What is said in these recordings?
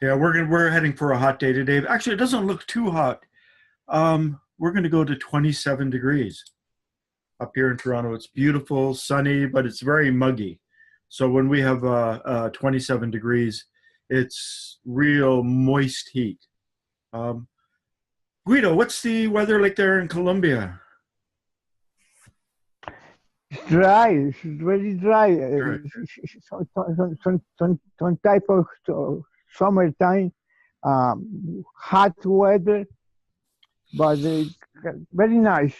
Yeah, we're heading for a hot day today. Actually, it doesn't look too hot. We're gonna go to 27 degrees up here in Toronto. It's beautiful, sunny, but it's very muggy. So when we have 27 degrees, it's real moist heat. Um, Guido, what's the weather like there in Colombia? It's dry. It's very dry. Sure. Some type of summertime, hot weather, but very nice.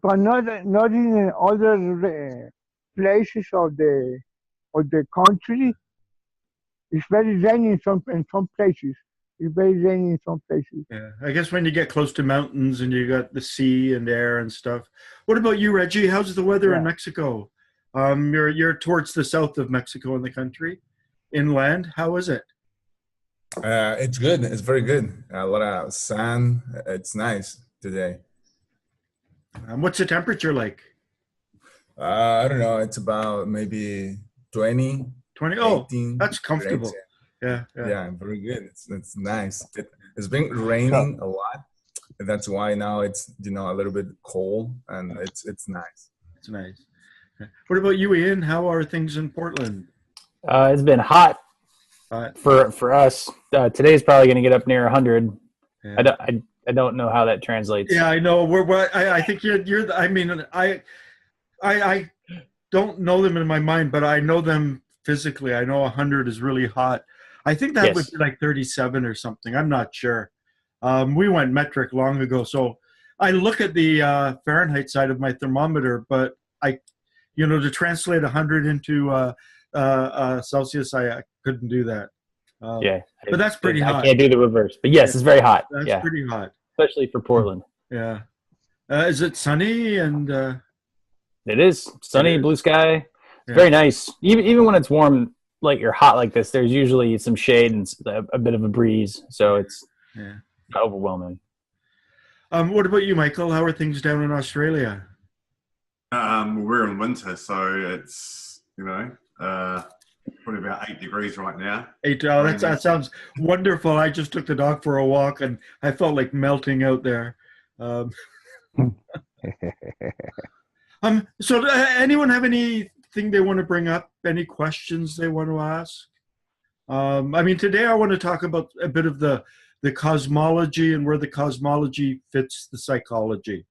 But not in other places of the country. It's very rainy in some places. It's very rainy in some places. Yeah, I guess when you get close to mountains and you got the sea and air and stuff. What about you, Reggie? How's the weather in Yeah. Mexico? You're towards the south of Mexico in the country, inland. How is it? It's good. It's very good. A lot of sun. It's nice today. What's the temperature like? I don't know. It's about maybe 20, 20? Oh, 18 that's comfortable. degrees. Yeah, yeah. Yeah, very good. It's nice. It's been So, raining a lot. That's why now it's a little bit cold and it's nice. It's nice. Yeah. What about you, Ian? How are things in Portland? It's been hot Uh, for us. Today's probably going to get up near 100. yeah. I don't know how that translates. Yeah, I know. I think you're. I mean, I don't know them in my mind, but I know them physically. I know 100 is really hot. I think that would Yes. be like 37 or something. I'm not sure. We went metric long ago, so I look at the Fahrenheit side of my thermometer, but to translate 100 into Celsius, I couldn't do that. Yeah. But that's pretty I hot. can't do the reverse. But yes, it's very hot. That's Yeah, pretty hot. especially for Portland. Yeah. Is it sunny and? It is sunny, blue sky. It's Yeah. very nice. Even when it's warm, like you're hot like this, there's usually some shade and a bit of a breeze, so it's Yeah. not overwhelming. What about you, Michael? How are things down in Australia? We're in winter, so it's probably about 8 degrees right now. That sounds wonderful. I just took the dog for a walk and I felt like melting out there. Um, so anyone have anything they want to bring up? Any questions they want to ask? Today I want to talk about a bit of the cosmology and where the cosmology fits the psychology.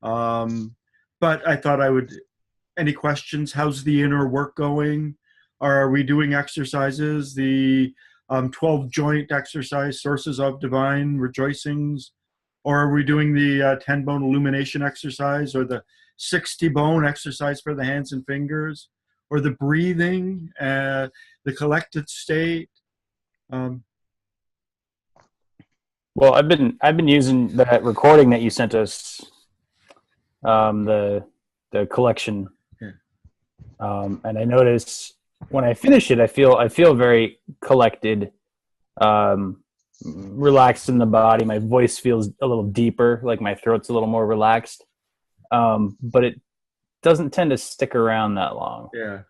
But I thought any questions? How's the inner work going? Are we doing exercises? The 12 joint exercise, sources of divine rejoicings? Or are we doing the 10 bone illumination exercise or the 60 bone exercise for the hands and fingers? Or the breathing, the collected state? Well, I've been using that recording that you sent us, the collection, Yeah. And I notice when I finish it, I feel very collected, relaxed in the body. My voice feels a little deeper, like my throat's a little more relaxed, but it doesn't tend to stick around that long. Yeah.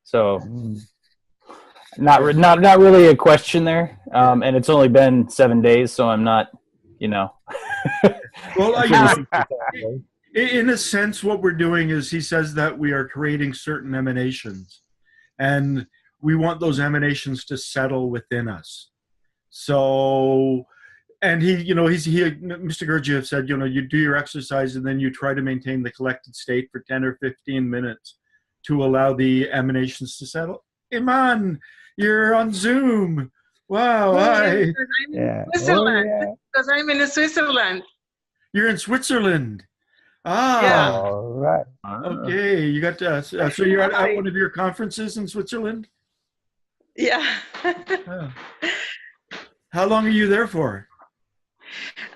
So. Not really a question there, and it's only been 7 days, so I'm not, Well, I'm in a sense, what we're doing is he says that we are creating certain emanations, and we want those emanations to settle within us. So, and Mr. Gurdjieff said, you do your exercise and then you try to maintain the collected state for 10 or 15 minutes to allow the emanations to settle. Iman, you're on Zoom. Wow, hi. Because I'm in yeah. Switzerland. Oh, yeah. Because I'm in Switzerland. You're in Switzerland. Ah, Yeah. All right. okay. You got so you're at one of your conferences in Switzerland? Yeah. Oh. How long are you there for?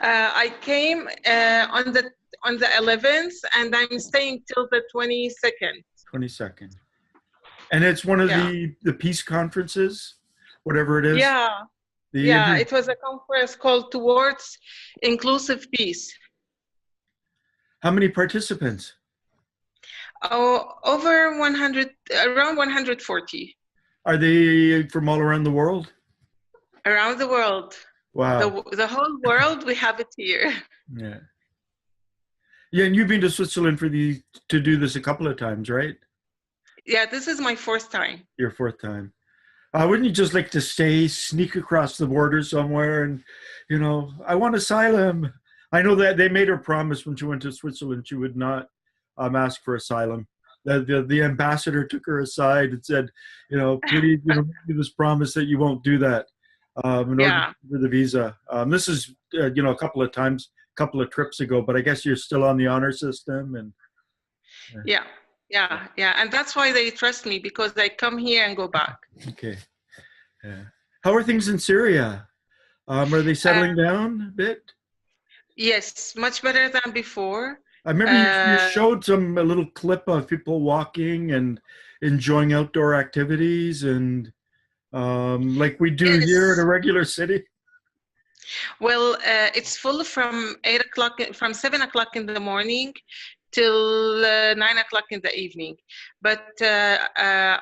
I came on the 11th, and I'm staying till the 22nd. 22nd. And it's one of the peace conferences, whatever it is. Yeah. It was a conference called Towards Inclusive Peace. How many participants? Oh, over 100, around 140. Are they from all around the world? Around the world. Wow. The whole world, we have it here. Yeah. Yeah, and you've been to Switzerland to do this a couple of times, right? Yeah, this is my fourth time. Your fourth time. Wouldn't you just like to sneak across the border somewhere and, I want asylum. I know that they made her promise when she went to Switzerland she would not ask for asylum. The ambassador took her aside and said, please, make me this promise that you won't do that in order for the visa. This is, a couple of trips ago, but I guess you're still on the honor system. And Yeah. And that's why they trust me, because I come here and go back. Okay. Yeah. How are things in Syria? Are they settling down a bit? Yes, much better than before. I remember you showed a little clip of people walking and enjoying outdoor activities and like we do here in a regular city. Well, it's full from 7 o'clock in the morning till 9 o'clock in the evening. But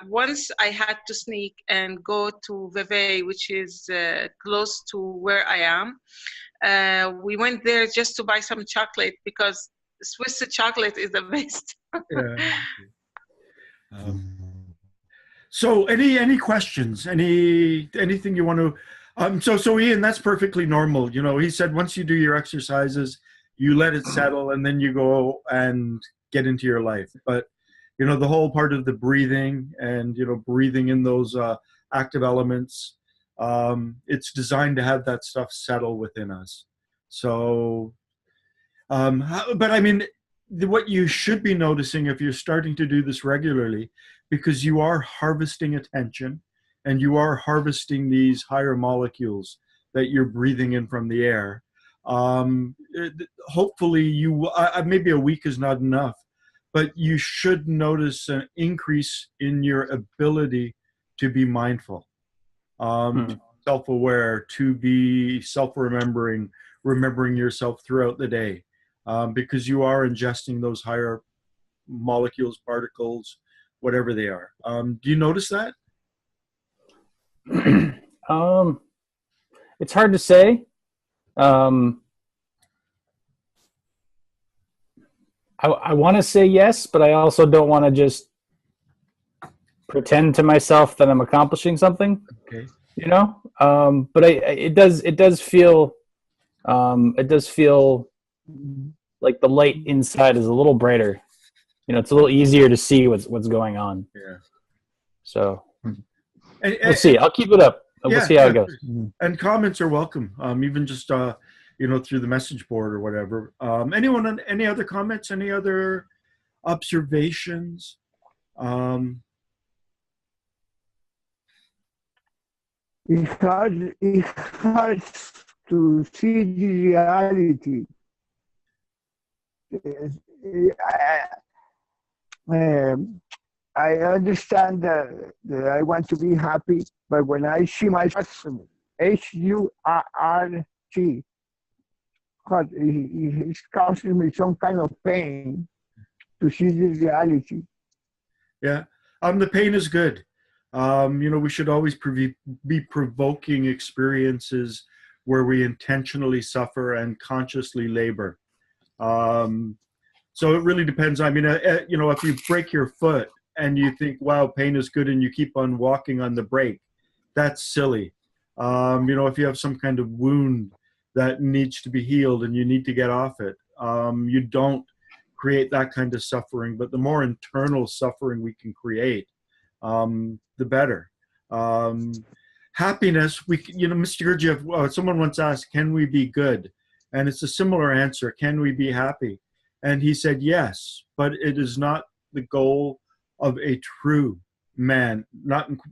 once I had to sneak and go to Vevey, which is close to where I am. We went there just to buy some chocolate because Swiss chocolate is the best. Yeah. So any questions? Anything you want to? So Ian, that's perfectly normal. He said once you do your exercises, you let it settle, and then you go and get into your life. But the whole part of the breathing and breathing in those active elements, it's designed to have that stuff settle within us. So, but I mean, what you should be noticing if you're starting to do this regularly, because you are harvesting attention and you are harvesting these higher molecules that you're breathing in from the air. Hopefully maybe a week is not enough, but you should notice an increase in your ability to be mindful, self-aware, to be remembering yourself throughout the day, because you are ingesting those higher molecules, particles, whatever they are. Do you notice that? It's hard to say. I want to say yes, but I also don't want to just pretend to myself that I'm accomplishing something. Okay. But it does feel like the light inside is a little brighter. It's a little easier to see what's going on. Yeah. So we'll see. I'll keep it up. We'll see how it goes. And comments are welcome. Even just through the message board or whatever. Anyone? Any other comments? Any other observations? It's hard to see the reality. I understand that I want to be happy, but when I see my husband, HURT, God, it's causing me some kind of pain to see the reality. Yeah, the pain is good. We should always be provoking experiences where we intentionally suffer and consciously labor. So it really depends. I mean, if you break your foot and you think, wow, pain is good, and you keep on walking on the brake, that's silly. If you have some kind of wound that needs to be healed and you need to get off it, you don't create that kind of suffering. But the more internal suffering we can create, the better. Happiness, Mr. Gurdjieff, someone once asked, can we be good? And it's a similar answer. Can we be happy? And he said, yes, but it is not the goal of a true man.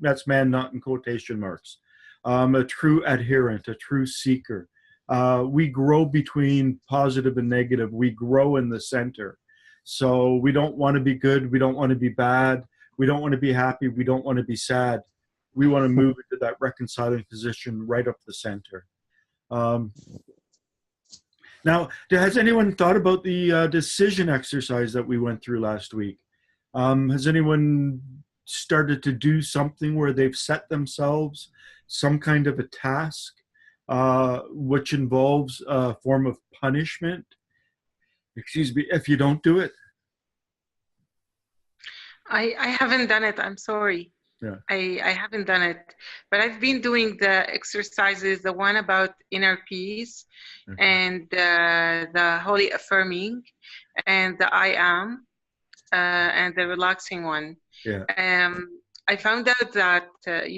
That's man, not in quotation marks. A true adherent, a true seeker. We grow between positive and negative. We grow in the center. So we don't want to be good. We don't want to be bad. We don't want to be happy. We don't want to be sad. We want to move into that reconciling position right up the center. Now, has anyone thought about the decision exercise that we went through last week? Has anyone started to do something where they've set themselves some kind of a task, which involves a form of punishment, excuse me, if you don't do it? I haven't done it. I'm sorry. Yeah. I haven't done it, but I've been doing the exercises, the one about inner peace, and the holy affirming, and the I am, and the relaxing one. Yeah. I found out that the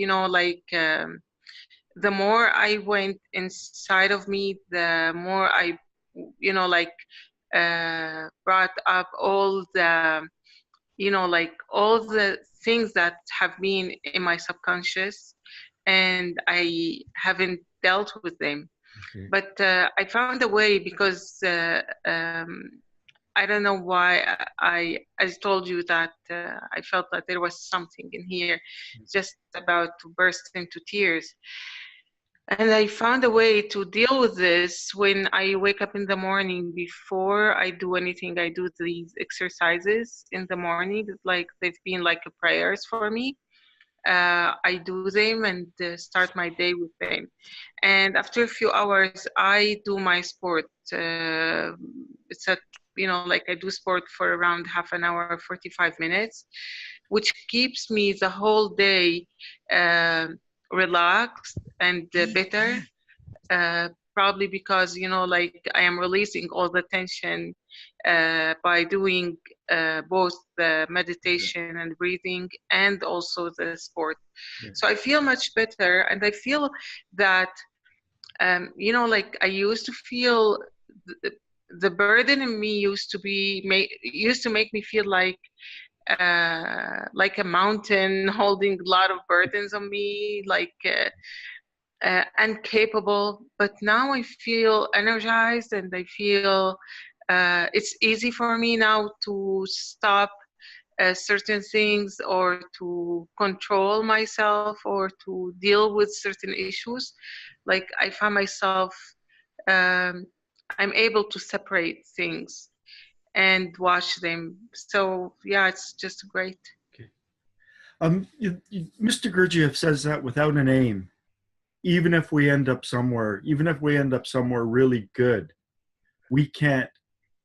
more I went inside of me, the more I, brought up all the all the things that have been in my subconscious, and I haven't dealt with them. Okay. But I found a way, because I don't know why I told you that I felt that there was something in here, just about to burst into tears. And I found a way to deal with this. When I wake up in the morning, before I do anything, I do these exercises in the morning. Like, they've been like prayers for me. I do them and start my day with them. And after a few hours, I do my sport. It's a, I do sport for around half an hour, 45 minutes, which keeps me the whole day relaxed and better. Probably because, I am releasing all the tension by doing both the meditation and breathing, and also the sport. Yeah. So I feel much better, and I feel that, I used to feel the burden in me used to make me feel like a mountain holding a lot of burdens on me, incapable. But now I feel energized, and I feel it's easy for me now to stop certain things, or to control myself, or to deal with certain issues. Like, I find myself, I'm able to separate things and watch them. So yeah, it's just great. Okay. Mr. Gurdjieff says that without an aim, even if we end up somewhere really good, we can't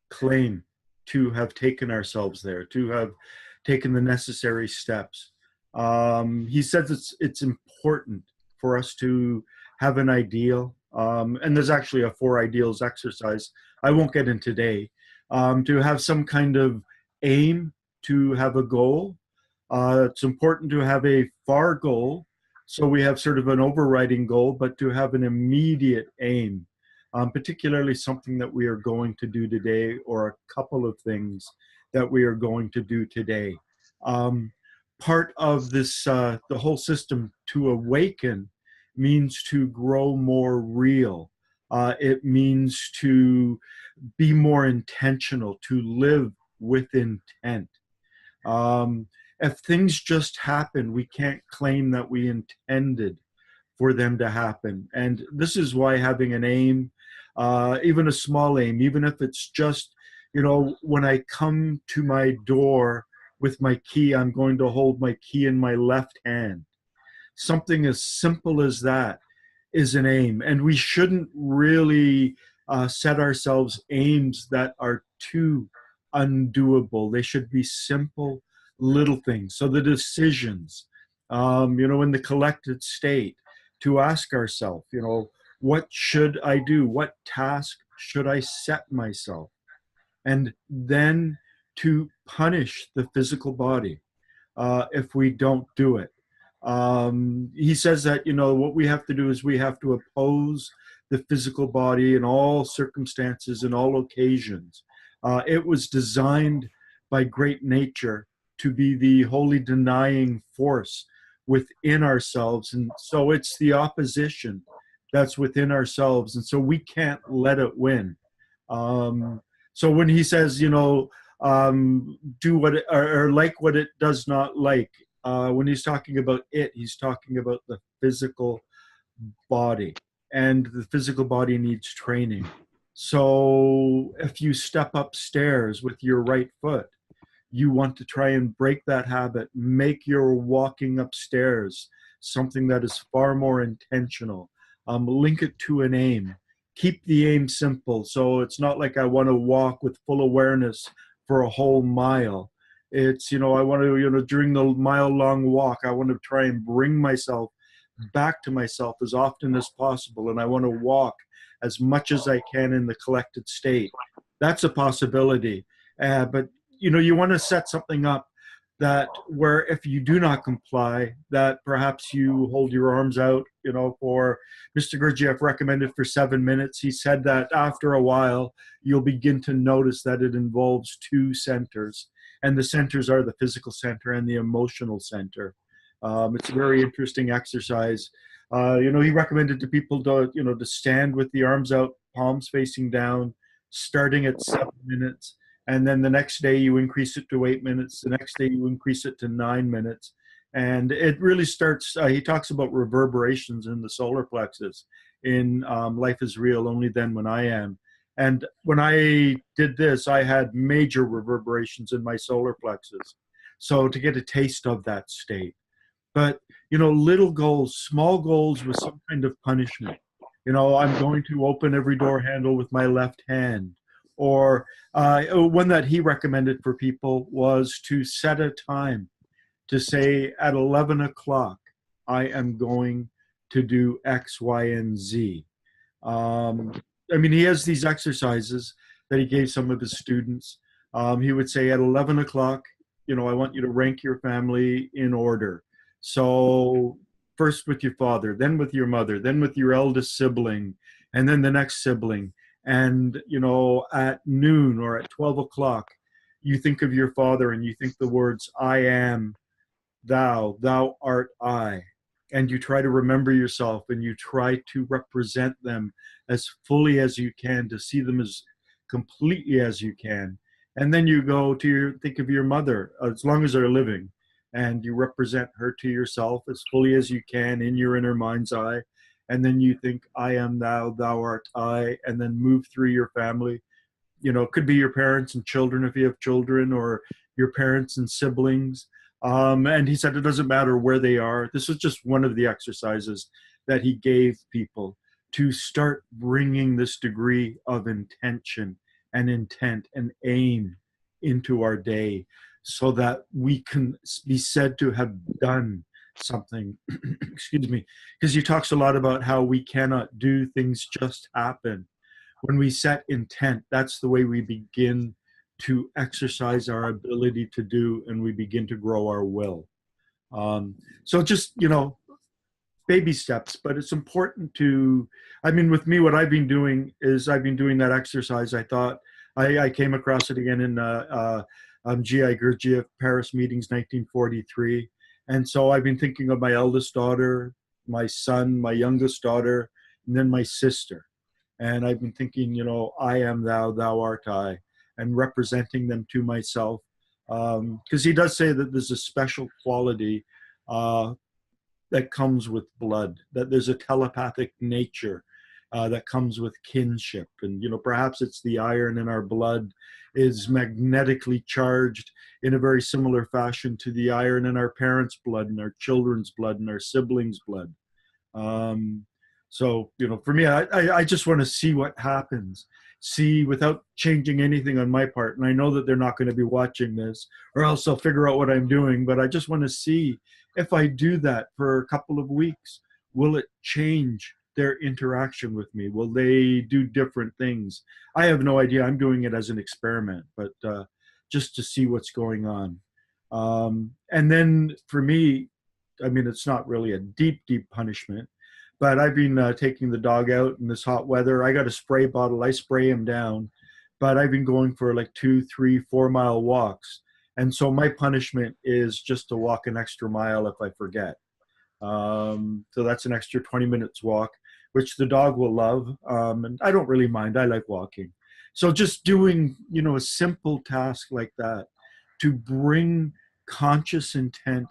claim to have taken ourselves there, to have taken the necessary steps. He says it's important for us to have an ideal, and there's actually a 4 ideals exercise I won't get in today, to have some kind of aim, to have a goal. It's important to have a far goal, so we have sort of an overriding goal, but to have an immediate aim, particularly something that we are going to do today, or a couple of things that we are going to do today. Part of this, the whole system to awaken, means to grow more real. It means to be more intentional, to live with intent. If things just happen, we can't claim that we intended for them to happen. And this is why having an aim, even a small aim, even if it's just, when I come to my door with my key, I'm going to hold my key in my left hand. Something as simple as that is an aim. And we shouldn't really set ourselves aims that are too undoable. They should be simple little things. So the decisions, in the collected state, to ask ourselves, what should I do? What task should I set myself? And then to punish the physical body if we don't do it. He says that, what we have to do is we have to oppose the physical body in all circumstances, in all occasions. It was designed by great nature to be the wholly denying force within ourselves. And so it's the opposition that's within ourselves. And so we can't let it win. So when he says, do what it, or like what it does not like, when he's talking about it, he's talking about the physical body, and the physical body needs training. So if you step upstairs with your right foot, you want to try and break that habit, make your walking upstairs something that is far more intentional. Link it to an aim. Keep the aim simple. So it's not like I want to walk with full awareness for a whole mile. It's, I want to, during the mile-long walk, I want to try and bring myself back to myself as often as possible. And I want to walk as much as I can in the collected state. That's a possibility. But, you want to set something up that where if you do not comply, that perhaps you hold your arms out, for Mr. Gurdjieff recommended for 7 minutes. He said that after a while, you'll begin to notice that it involves two centers. And the centers are the physical center and the emotional center. It's a very interesting exercise. He recommended to people to stand with the arms out, palms facing down, starting at 7 minutes. And then the next day you increase it to 8 minutes. The next day you increase it to 9 minutes. And it really starts, he talks about reverberations in the solar plexus in Life is Real, Only Then When I Am. And when I did this, I had major reverberations in my solar plexus. So to get a taste of that state. But, little goals, small goals with some kind of punishment. I'm going to open every door handle with my left hand. Or one that he recommended for people was to set a time to say at 11 o'clock, I am going to do X, Y, and Z. He has these exercises that he gave some of his students. He would say at 11 o'clock, I want you to rank your family in order. So first with your father, then with your mother, then with your eldest sibling, and then the next sibling. And, at noon or at 12 o'clock, you think of your father and you think the words, I am, thou art I. And you try to remember yourself and you try to represent them as fully as you can, to see them as completely as you can. And then you go to think of your mother, as long as they're living, and you represent her to yourself as fully as you can in your inner mind's eye. And then you think, I am thou art I, and then move through your family. It could be your parents and children if you have children, or your parents and siblings. And he said it doesn't matter where they are. This was just one of the exercises that he gave people to start bringing this degree of intention and intent and aim into our day, so that we can be said to have done something. Excuse me, because he talks a lot about how we cannot do things just happen. When we set intent, that's the way we begin to exercise our ability to do, and we begin to grow our will. So just, baby steps, but it's important to, with me, what I've been doing is I've been doing that exercise. I thought I came across it again in G.I. Gurdjieff, Paris Meetings, 1943. And so I've been thinking of my eldest daughter, my son, my youngest daughter, and then my sister. And I've been thinking, I am thou art I, and representing them to myself. Because he does say that there's a special quality that comes with blood, that there's a telepathic nature that comes with kinship. And, perhaps it's the iron in our blood is magnetically charged in a very similar fashion to the iron in our parents' blood and our children's blood and our siblings' blood. So, for me, I just want to see what happens, see without changing anything on my part. And I know that they're not going to be watching this, or else I'll figure out what I'm doing. But I just want to see if I do that for a couple of weeks, will it change their interaction with me? Will they do different things? I have no idea. I'm doing it as an experiment, but just to see what's going on. And then for me, it's not really a deep punishment, but I've been taking the dog out in this hot weather. I got a spray bottle. I spray him down, but I've been going for like 2, 3, 4 mile walks. And so my punishment is just to walk an extra mile if I forget. So that's an extra 20 minutes walk, which the dog will love. And I don't really mind. I like walking. So just doing, a simple task like that to bring conscious intent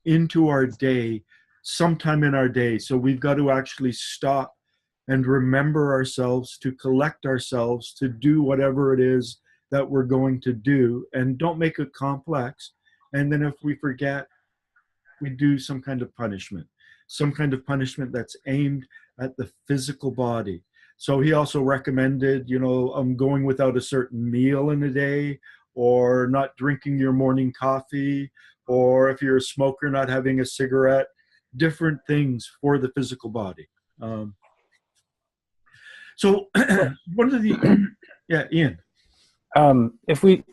into our day, sometime in our day. So we've got to actually stop and remember ourselves, to collect ourselves, to do whatever it is that we're going to do, and don't make it complex. And then if we forget, we do some kind of punishment. some kind of punishment that's aimed at the physical body. So he also recommended, going without a certain meal in a day, or not drinking your morning coffee, or if you're a smoker, not having a cigarette, different things for the physical body. So one of the, yeah, Ian. If we,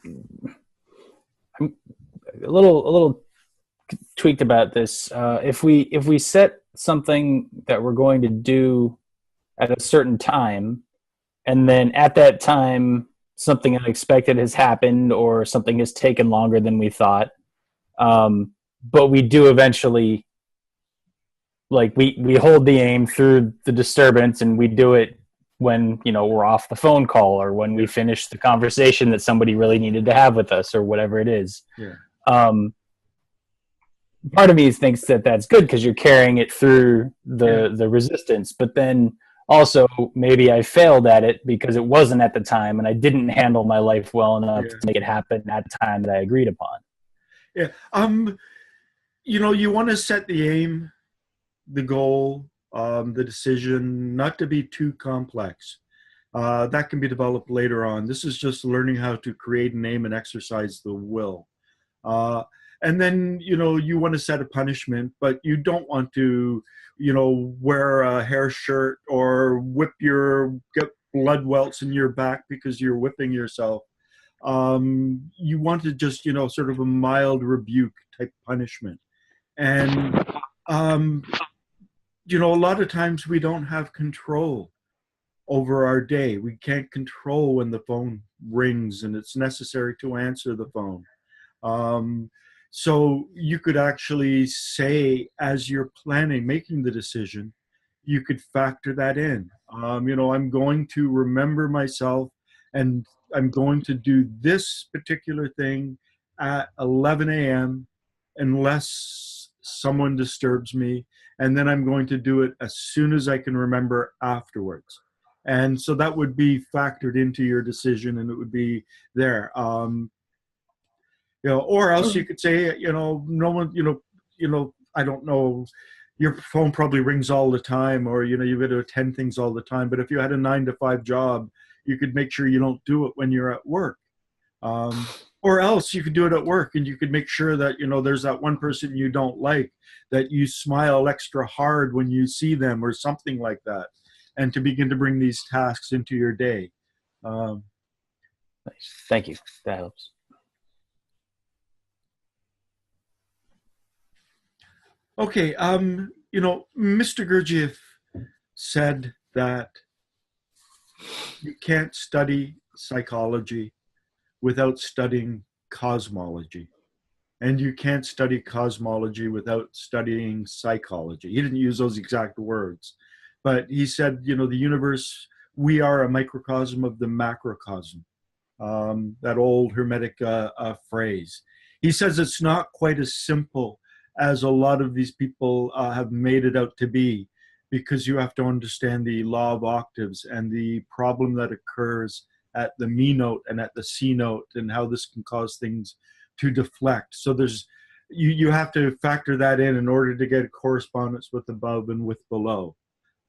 I'm a little tweaked about this. If we set something that we're going to do at a certain time, and then at that time something unexpected has happened or something has taken longer than we thought, but we do eventually, like we hold the aim through the disturbance, and we do it when we're off the phone call, or when we finish the conversation that somebody really needed to have with us, or whatever it is. Yeah. Part of me thinks that that's good because you're carrying it through the resistance, but then also maybe I failed at it because it wasn't at the time, and I didn't handle my life well enough to make it happen at the time that I agreed upon. Yeah. You want to set the aim, the goal, the decision, not to be too complex. That can be developed later on. This is just learning how to create an aim and exercise the will. And then, you want to set a punishment, but you don't want to, wear a hair shirt or get blood welts in your back because you're whipping yourself. You want to just, sort of a mild rebuke type punishment. And, a lot of times we don't have control over our day. We can't control when the phone rings and it's necessary to answer the phone. So you could actually say, as you're making the decision, you could factor that in. I'm going to remember myself, and I'm going to do this particular thing at 11 a.m. unless someone disturbs me. And then I'm going to do it as soon as I can remember afterwards. And so that would be factored into your decision, and it would be there. Or else you could say, no one, I don't know, your phone probably rings all the time, or, you've got to attend things all the time. But if you had a 9-to-5 job, you could make sure you don't do it when you're at work. Or else you could do it at work, and you could make sure that, there's that one person you don't like, that you smile extra hard when you see them, or something like that. And to begin to bring these tasks into your day. Nice. Thank you. That helps. Okay, Mr. Gurdjieff said that you can't study psychology without studying cosmology. And you can't study cosmology without studying psychology. He didn't use those exact words, but he said, the universe, we are a microcosm of the macrocosm, that old Hermetic phrase. He says it's not quite as simple as a lot of these people have made it out to be, because you have to understand the law of octaves and the problem that occurs at the mi note and at the C note, and how this can cause things to deflect. So you have to factor that in order to get a correspondence with above and with below.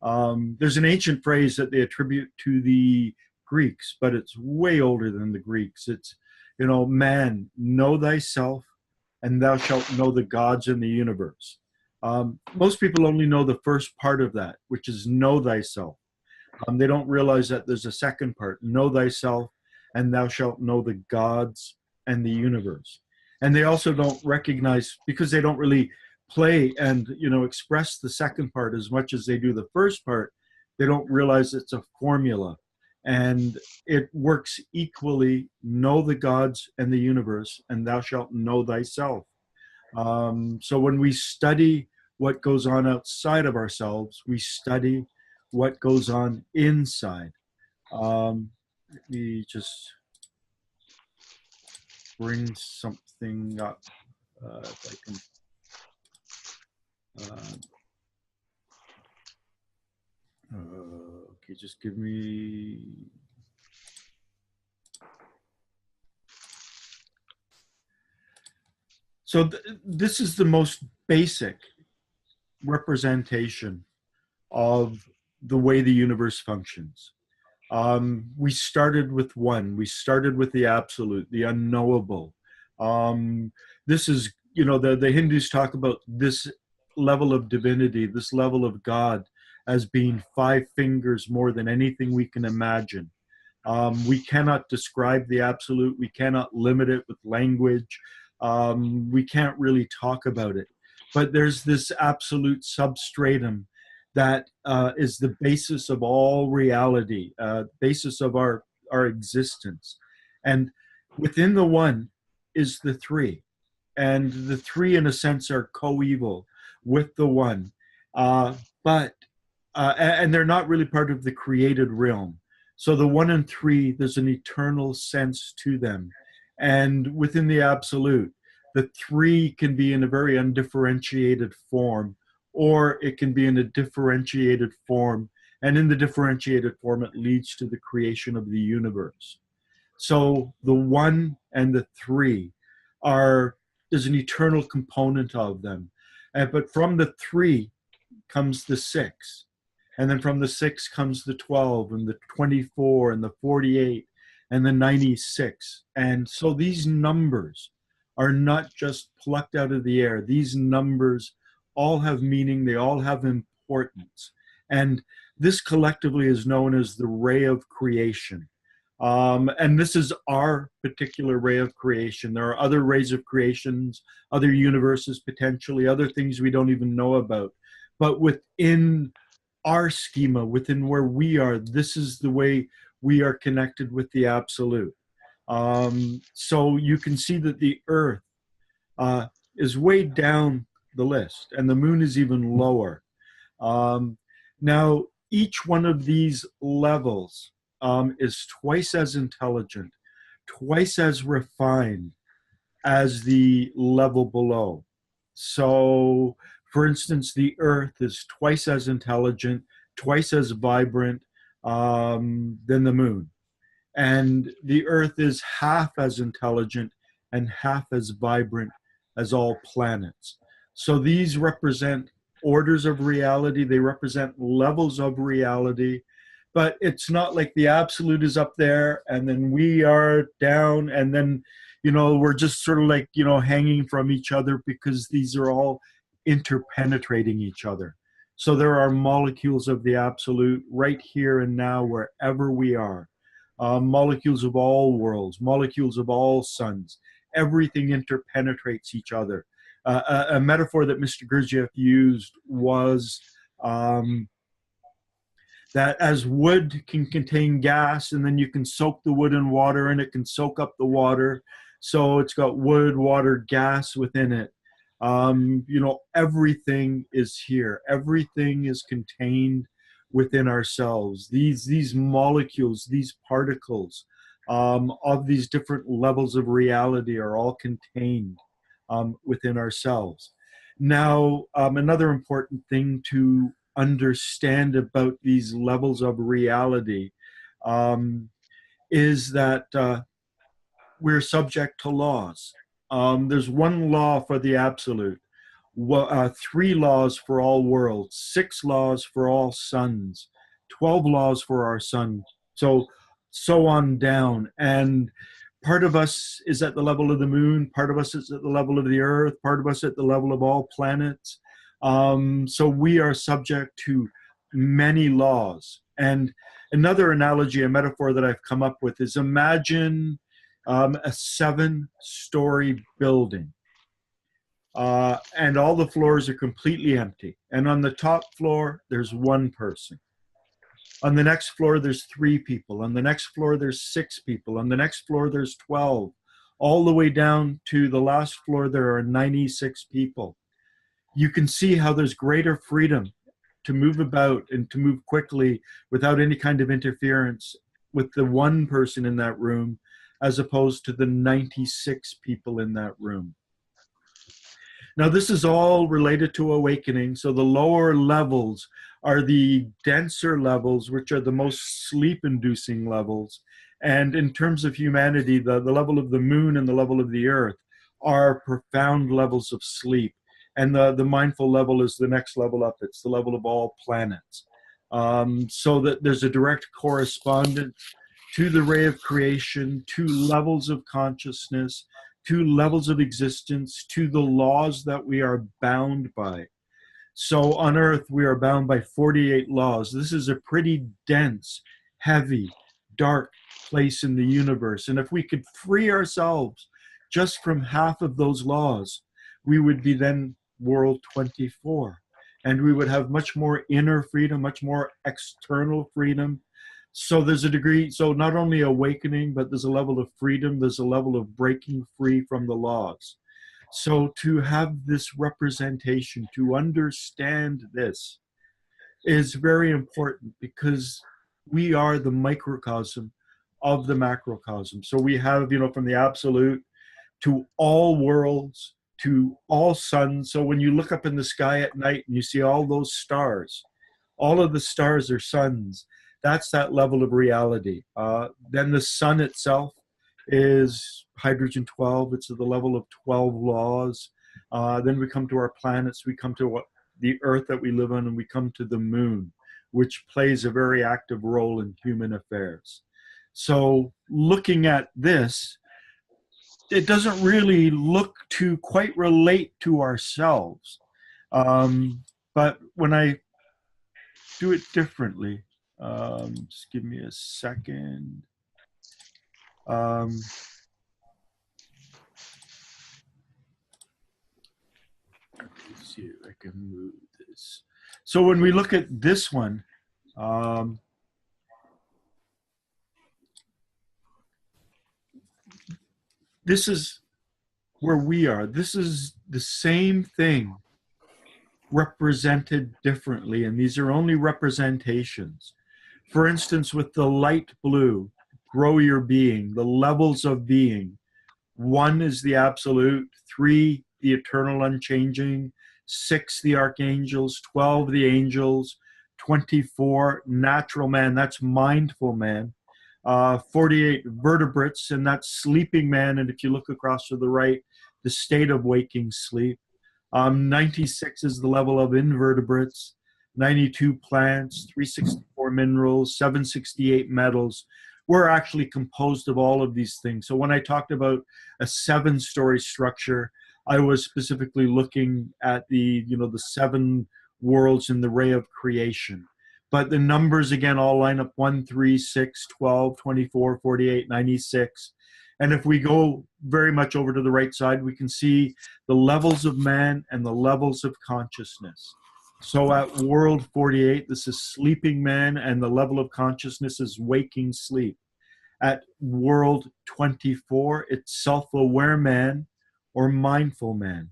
There's an ancient phrase that they attribute to the Greeks, but it's way older than the Greeks. It's, man, know thyself, and thou shalt know the gods in the universe. Most people only know the first part of that, which is know thyself. They don't realize that there's a second part, know thyself, and thou shalt know the gods and the universe. And they also don't recognize, because they don't really play and express the second part as much as they do the first part, they don't realize it's a formula. And it works equally, know the gods and the universe, and thou shalt know thyself. So when we study what goes on outside of ourselves, we study what goes on inside. Let me just bring something up. If I can. Okay, just give me. So this is the most basic representation of the way the universe functions. We started with one. We started with the absolute, the unknowable. This is, you know, the Hindus talk about this level of divinity, this level of God, as being 5 fingers more than anything we can imagine. We cannot describe the absolute. We cannot limit it with language. We can't really talk about it. But there's this absolute substratum that is the basis of all reality, basis of our existence. And within the one is the three. And the three, in a sense, are coeval with the one. And they're not really part of the created realm. So the one and three, there's an eternal sense to them. And within the absolute, the three can be in a very undifferentiated form, or it can be in a differentiated form. And in the differentiated form, it leads to the creation of the universe. So the one and the three there's an eternal component of them. But from the three comes the 6. And then from the 6 comes the 12 and the 24 and the 48 and the 96. And so these numbers are not just plucked out of the air. These numbers all have meaning. They all have importance. And this collectively is known as the ray of creation. And this is our particular ray of creation. There are other rays of creations, other universes potentially, other things we don't even know about. But within our schema, within where we are, this is the way we are connected with the absolute. So you can see that the Earth is way down the list, and the moon is even lower. Now, each one of these levels is twice as intelligent, twice as refined as the level below. So, for instance, the Earth is twice as intelligent, twice as vibrant than the moon. And the Earth is half as intelligent and half as vibrant as all planets. So these represent orders of reality. They represent levels of reality. But it's not like the absolute is up there and then we are down and then, you know, we're just sort of like, you know, hanging from each other, because these are all interpenetrating each other. So there are molecules of the absolute right here and now, wherever we are. Molecules of all worlds, molecules of all suns. Everything interpenetrates each other. A metaphor that Mr. Gurdjieff used was that as wood can contain gas, and then you can soak the wood in water and it can soak up the water. So it's got wood, water, gas within it. You know, everything is here. Everything is contained within ourselves. These molecules, these particles of these different levels of reality are all contained within ourselves. Now, another important thing to understand about these levels of reality is that we're subject to laws. There's one law for the absolute, 3 laws for all worlds, 6 laws for all suns, 12 laws for our sun, so on down. And part of us is at the level of the moon, part of us is at the level of the Earth, part of us at the level of all planets. So we are subject to many laws. And another analogy, a metaphor that I've come up with is, imagine a 7-story building. And all the floors are completely empty. And on the top floor, there's 1 person. On the next floor, there's 3 people. On the next floor, there's 6 people. On the next floor, there's 12. All the way down to the last floor, there are 96 people. You can see how there's greater freedom to move about and to move quickly without any kind of interference with the 1 person in that room, as opposed to the 96 people in that room. Now, this is all related to awakening. So the lower levels are the denser levels, which are the most sleep-inducing levels. And in terms of humanity, the level of the moon and the level of the Earth are profound levels of sleep. And the mindful level is the next level up. It's the level of all planets. So that there's a direct correspondence to the ray of creation, to levels of consciousness, to levels of existence, to the laws that we are bound by. So on Earth, we are bound by 48 laws. This is a pretty dense, heavy, dark place in the universe. And if we could free ourselves just from half of those laws, we would be then world 24. And we would have much more inner freedom, much more external freedom. So there's a degree, so not only awakening, but there's a level of freedom, there's a level of breaking free from the laws. So to have this representation, to understand this, is very important, because we are the microcosm of the macrocosm. So we have, from the absolute to all worlds, to all suns. So when you look up in the sky at night and you see all those stars, all of the stars are suns. That's that level of reality. Then the sun itself is hydrogen 12. It's at the level of 12 laws. Then we come to our planets. We come to the earth that we live on, and we come to the moon, which plays a very active role in human affairs. So looking at this, it doesn't really look to quite relate to ourselves. But when I do it differently, just give me a second. Let's see if I can move this. So when we look at this one, this is where we are. This is the same thing represented differently, and these are only representations. For instance, with the light blue, grow your being, the levels of being. 1 is the absolute, 3, the eternal unchanging, 6, the archangels, 12, the angels, 24, natural man, that's mindful man, 48 vertebrates, and that's sleeping man, and if you look across to the right, the state of waking sleep. 96 is the level of invertebrates, 92 plants, 364 minerals, 768 metals. We're actually composed of all of these things. So when I talked about a 7-story structure, I was specifically looking at the 7 worlds in the ray of creation. But the numbers, again, all line up 1, 3, 6, 12, 24, 48, 96. And if we go very much over to the right side, we can see the levels of man and the levels of consciousness. So at world 48, this is sleeping man, and the level of consciousness is waking sleep. At world 24, it's self-aware man or mindful man.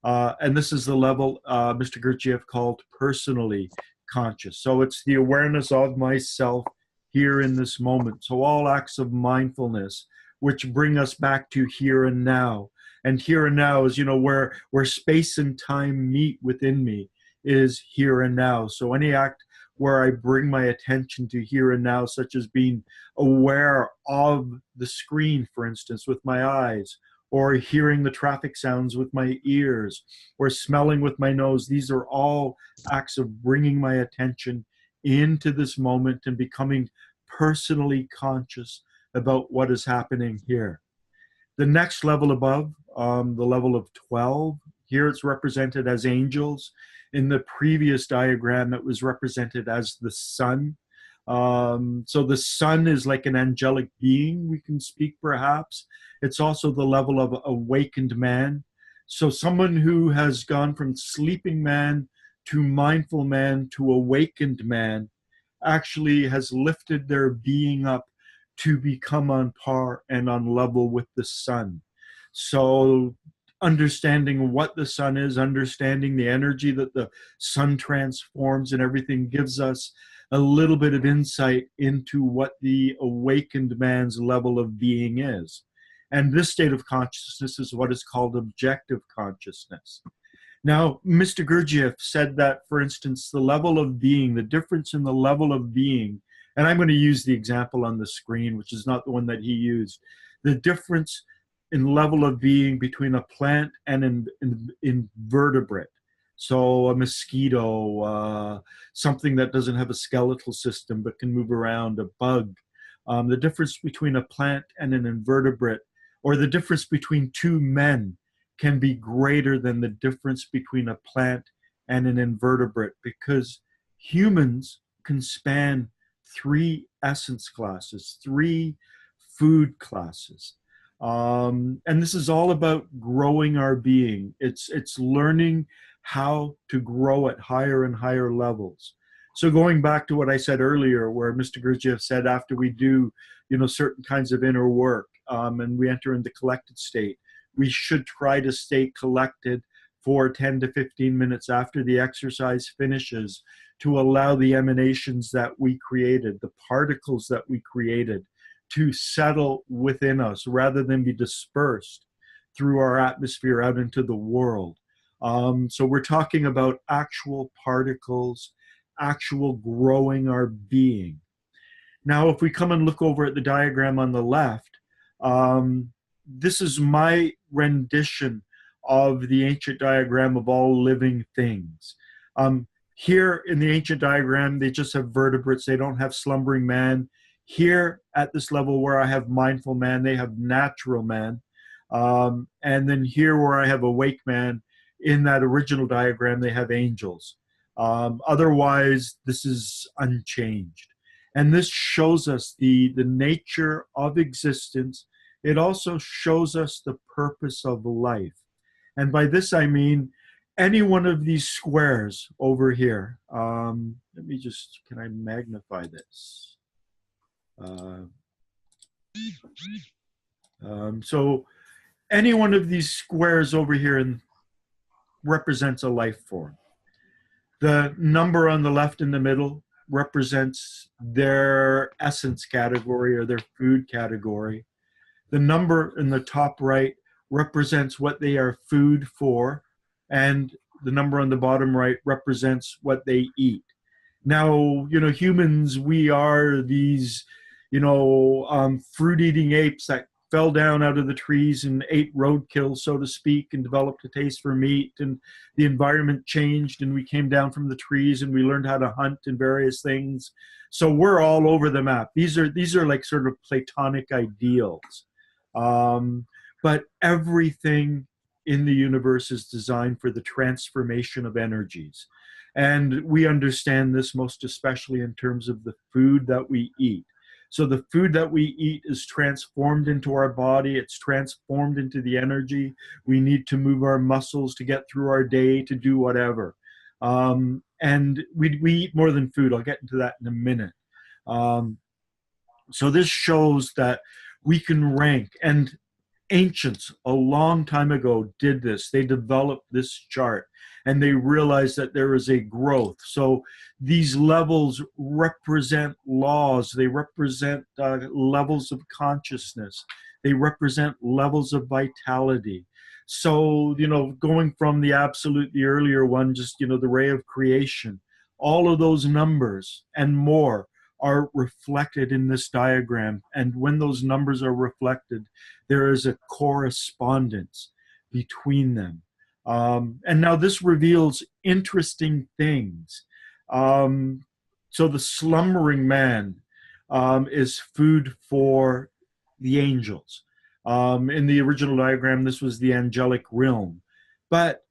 And this is the level Mr. Gurdjieff called personally conscious. So it's the awareness of myself here in this moment. So all acts of mindfulness, which bring us back to here and now. And here and now is, where space and time meet within me, is here and now. So any act where I bring my attention to here and now, such as being aware of the screen, for instance, with my eyes, or hearing the traffic sounds with my ears, or smelling with my nose, these are all acts of bringing my attention into this moment and becoming personally conscious about what is happening here. The next level above, the level of 12, here it's represented as angels. In the previous diagram, it was represented as the sun. So the sun is like an angelic being, we can speak perhaps. It's also the level of awakened man. So someone who has gone from sleeping man to mindful man to awakened man actually has lifted their being up to become on par and on level with the sun. So understanding what the sun is, understanding the energy that the sun transforms and everything, gives us a little bit of insight into what the awakened man's level of being is. And this state of consciousness is what is called objective consciousness. Now, Mr. Gurdjieff said that, for instance, the level of being, the difference in the level of being, and I'm going to use the example on the screen, which is not the one that he used. The difference in level of being between a plant and an invertebrate. So a mosquito, something that doesn't have a skeletal system but can move around, a bug. The difference between a plant and an invertebrate, or the difference between two men, can be greater than the difference between a plant and an invertebrate, because humans can span 3 essence classes, 3 food classes. And this is all about growing our being. It's learning how to grow at higher and higher levels. So going back to what I said earlier, where Mr. Gurdjieff said after we do, certain kinds of inner work, and we enter into collected state, we should try to stay collected for 10 to 15 minutes after the exercise finishes, to allow the emanations that we created, the particles that we created, to settle within us rather than be dispersed through our atmosphere out into the world. So we're talking about actual particles, actual growing our being. Now, if we come and look over at the diagram on the left, this is my rendition of the ancient diagram of all living things. Here in the ancient diagram, they just have vertebrates. They don't have slumbering man. Here at this level where I have mindful man, they have natural man. And then here where I have awake man, in that original diagram, they have angels. Otherwise, this is unchanged. And this shows us the nature of existence. It also shows us the purpose of life. And by this, I mean any one of these squares over here. Let me just, can I magnify this? So any one of these squares over here represents a life form. The number on the left in the middle represents their essence category or their food category. The number in the top right represents what they are food for, and the number on the bottom right represents what they eat. Now, humans, we are these, fruit-eating apes that fell down out of the trees and ate roadkill, so to speak, and developed a taste for meat, and the environment changed and we came down from the trees and we learned how to hunt and various things. So we're all over the map. These are like sort of Platonic ideals. But everything in the universe is designed for the transformation of energies. And we understand this most especially in terms of the food that we eat. So the food that we eat is transformed into our body. It's transformed into the energy. We need to move our muscles to get through our day, to do whatever. And we eat more than food. I'll get into that in a minute. So this shows that we can rank. And ancients a long time ago did this. They developed this chart. And they realize that there is a growth. So these levels represent laws. They represent levels of consciousness. They represent levels of vitality. So, going from the absolute, the earlier one, just, the ray of creation, all of those numbers and more are reflected in this diagram. And when those numbers are reflected, there is a correspondence between them. And now this reveals interesting things. So the slumbering man is food for the angels. In the original diagram, this was the angelic realm. But,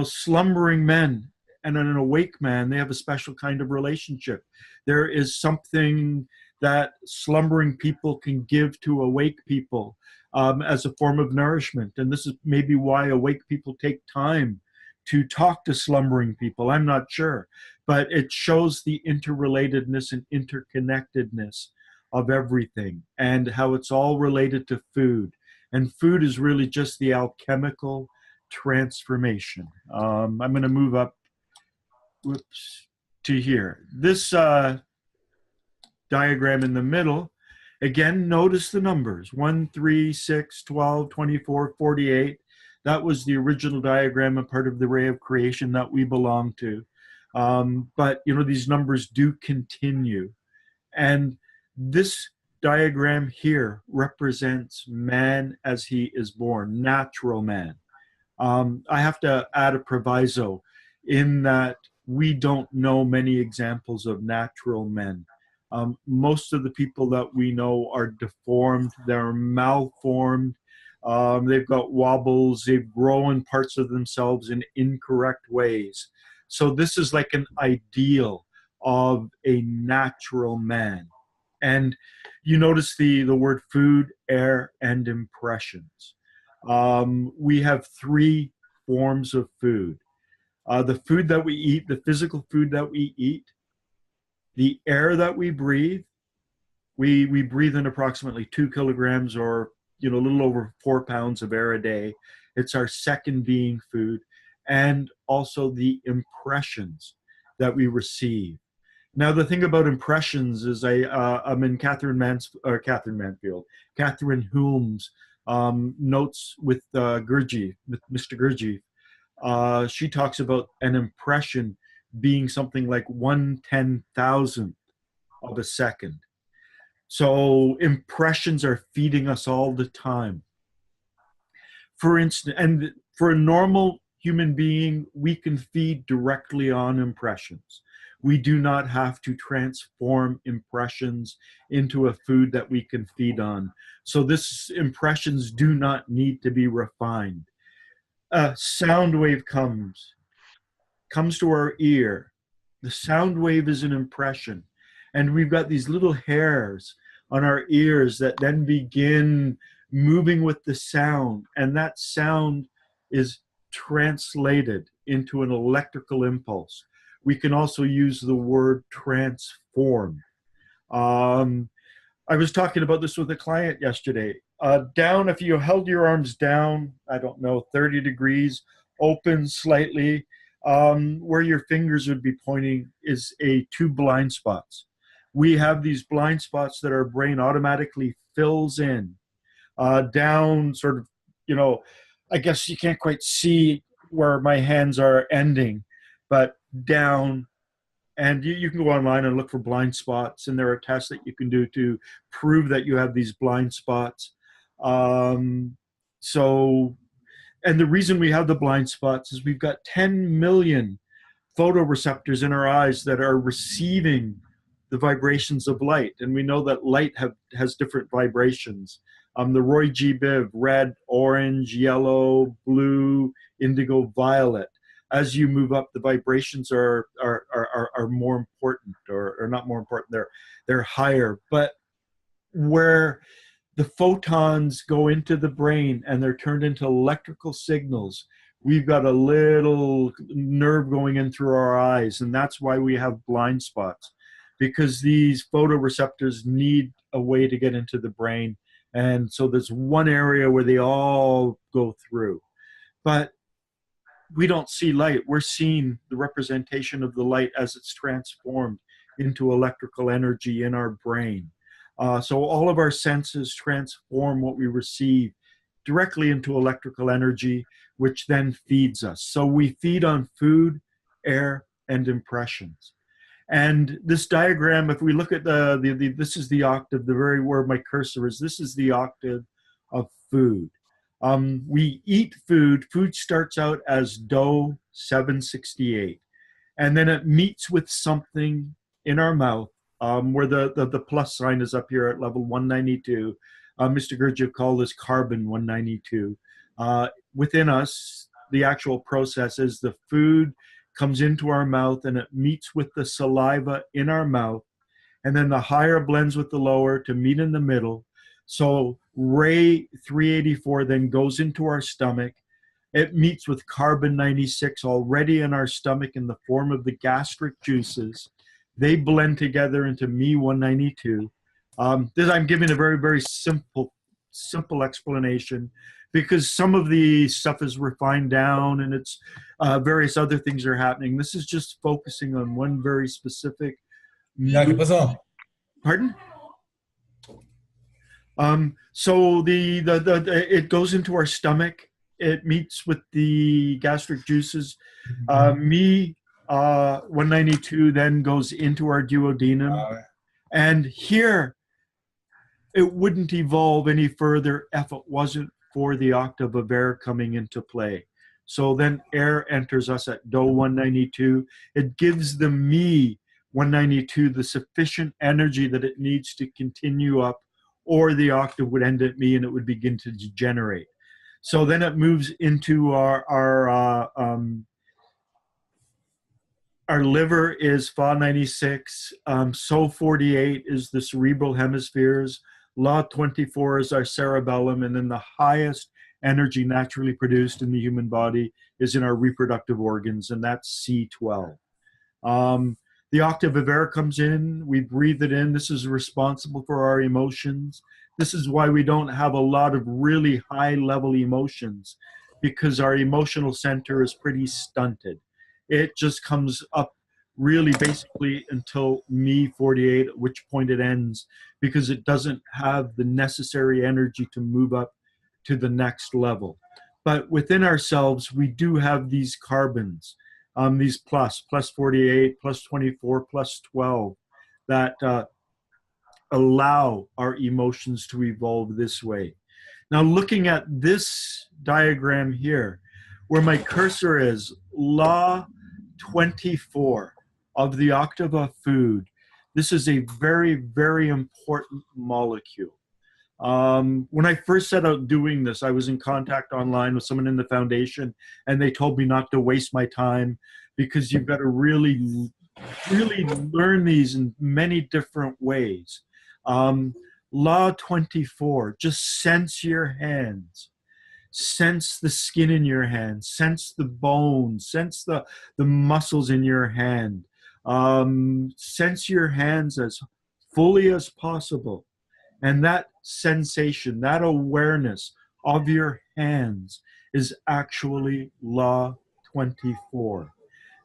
slumbering men and an awake man, they have a special kind of relationship. There is something that slumbering people can give to awake people. As a form of nourishment. And this is maybe why awake people take time to talk to slumbering people. I'm not sure. But it shows the interrelatedness and interconnectedness of everything and how it's all related to food. And food is really just the alchemical transformation. I'm going to move up to here. This diagram in the middle, again, notice the numbers, 1, 3, 6, 12, 24, 48. That was the original diagram, a part of the ray of creation that we belong to. But, these numbers do continue. And this diagram here represents man as he is born, natural man. I have to add a proviso in that we don't know many examples of natural men. Most of the people that we know are deformed, they're malformed, they've got wobbles, they've grown parts of themselves in incorrect ways. So this is like an ideal of a natural man. And you notice the word food, air, and impressions. We have three forms of food. The food that we eat, the physical food that we eat, the air that we breathe. We breathe in approximately 2 kilograms or a little over 4 pounds of air a day. It's our second being food. And also the impressions that we receive. Now, the thing about impressions is I'm in Catherine Hulme's notes with Gurdjieff, with Mr. Gurdjieff. She talks about an impression being something like 1/10,000th of a second. So impressions are feeding us all the time. For instance, and for a normal human being, we can feed directly on impressions. We do not have to transform impressions into a food that we can feed on. So this impressions do not need to be refined. A sound wave comes to our ear. The sound wave is an impression. And we've got these little hairs on our ears that then begin moving with the sound. And that sound is translated into an electrical impulse. We can also use the word transform. I was talking about this with a client yesterday. Down, if you held your arms down, 30 degrees, open slightly, where your fingers would be pointing is two blind spots. We have these blind spots that our brain automatically fills in. Down sort of, I guess you can't quite see where my hands are ending, but down. And you can go online and look for blind spots, and there are tests that you can do to prove that you have these blind spots. And the reason we have the blind spots is we've got 10 million photoreceptors in our eyes that are receiving the vibrations of light. And we know that light has different vibrations. The Roy G. Biv, red, orange, yellow, blue, indigo, violet. As you move up, the vibrations are more important, or not more important. They're higher. But where the photons go into the brain and they're turned into electrical signals, we've got a little nerve going in through our eyes, and that's why we have blind spots, because these photoreceptors need a way to get into the brain. And so there's one area where they all go through. But we don't see light. We're seeing the representation of the light as it's transformed into electrical energy in our brain. So all of our senses transform what we receive directly into electrical energy, which then feeds us. So we feed on food, air, and impressions. And this diagram, if we look at this is the octave, the very where my cursor is, this is the octave of food. We eat food. Food starts out as dough 768. And then it meets with something in our mouth, where the plus sign is up here at level 192. Mr. Gurdjieff called this carbon 192. Within us, the actual process is the food comes into our mouth and it meets with the saliva in our mouth. And then the higher blends with the lower to meet in the middle. So Ray 384 then goes into our stomach. It meets with carbon 96 already in our stomach in the form of the gastric juices. They blend together into me 192. I'm giving a very, very simple explanation, because some of the stuff is refined down and it's various other things are happening. This is just focusing on one very specific. Yeah, ¿qué pasó? Pardon? So it goes into our stomach. It meets with the gastric juices. Me 192 then goes into our duodenum. And here, it wouldn't evolve any further if it wasn't for the octave of air coming into play. So then air enters us at Do 192. It gives the me 192 the sufficient energy that it needs to continue up, or the octave would end at me and it would begin to degenerate. So then it moves into our liver is Fa 96. So 48 is the cerebral hemispheres. La 24 is our cerebellum. And then the highest energy naturally produced in the human body is in our reproductive organs, and that's C12. The octave of air comes in, we breathe it in. This is responsible for our emotions. This is why we don't have a lot of really high level emotions, because our emotional center is pretty stunted. It just comes up really basically until me 48, at which point it ends, because it doesn't have the necessary energy to move up to the next level. But within ourselves, we do have these carbons, these plus 48, plus 24, plus 12, that allow our emotions to evolve this way. Now, looking at this diagram here, where my cursor is, Law 24 of the octave of food, this is a very, very important molecule. When I first set out doing this, I was in contact online with someone in the foundation, and they told me not to waste my time because you've got to really, really learn these in many different ways. Law 24, just sense your hands. Sense the skin in your hand. Sense the bones. Sense the muscles in your hand. Sense your hands as fully as possible. And that sensation, that awareness of your hands is actually Law 24.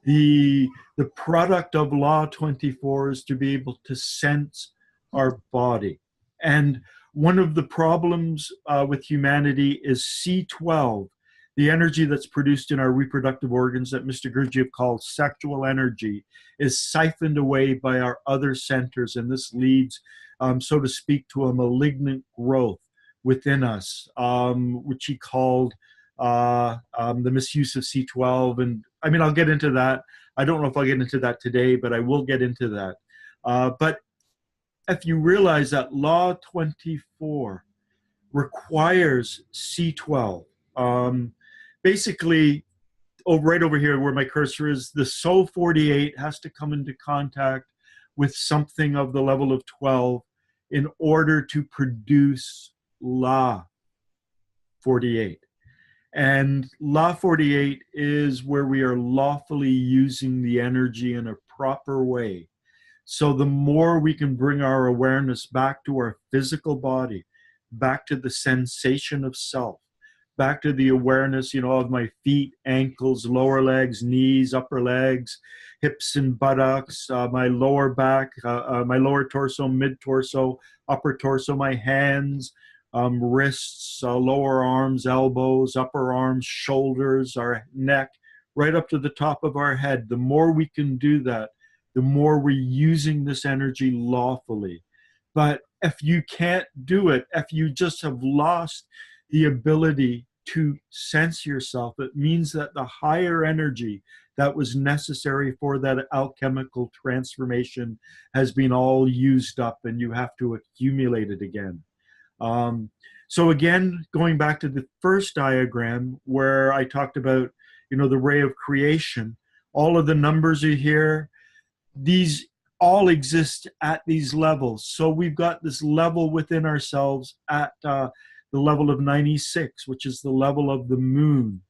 The product of Law 24 is to be able to sense our body. And one of the problems with humanity is C12, the energy that's produced in our reproductive organs that Mr. Gurdjieff calls sexual energy, is siphoned away by our other centers, and this leads, so to speak, to a malignant growth within us, which he called the misuse of C12. And I mean, I'll get into that. I don't know if I'll get into that today, but I will get into that. But if you realize that Law 24 requires C12, basically, right over here where my cursor is, the So 48 has to come into contact with something of the level of 12 in order to produce La 48. And La 48 is where we are lawfully using the energy in a proper way. So the more we can bring our awareness back to our physical body, back to the sensation of self, back to the awareness, of my feet, ankles, lower legs, knees, upper legs, hips and buttocks, my lower back, my lower torso, mid-torso, upper torso, my hands, wrists, lower arms, elbows, upper arms, shoulders, our neck, right up to the top of our head. The more we can do that, the more we're using this energy lawfully. But if you can't do it, if you just have lost the ability to sense yourself, it means that the higher energy that was necessary for that alchemical transformation has been all used up, and you have to accumulate it again. So again, going back to the first diagram where I talked about, the ray of creation, all of the numbers are here. These all exist at these levels. So we've got this level within ourselves at the level of 96, which is the level of the moon.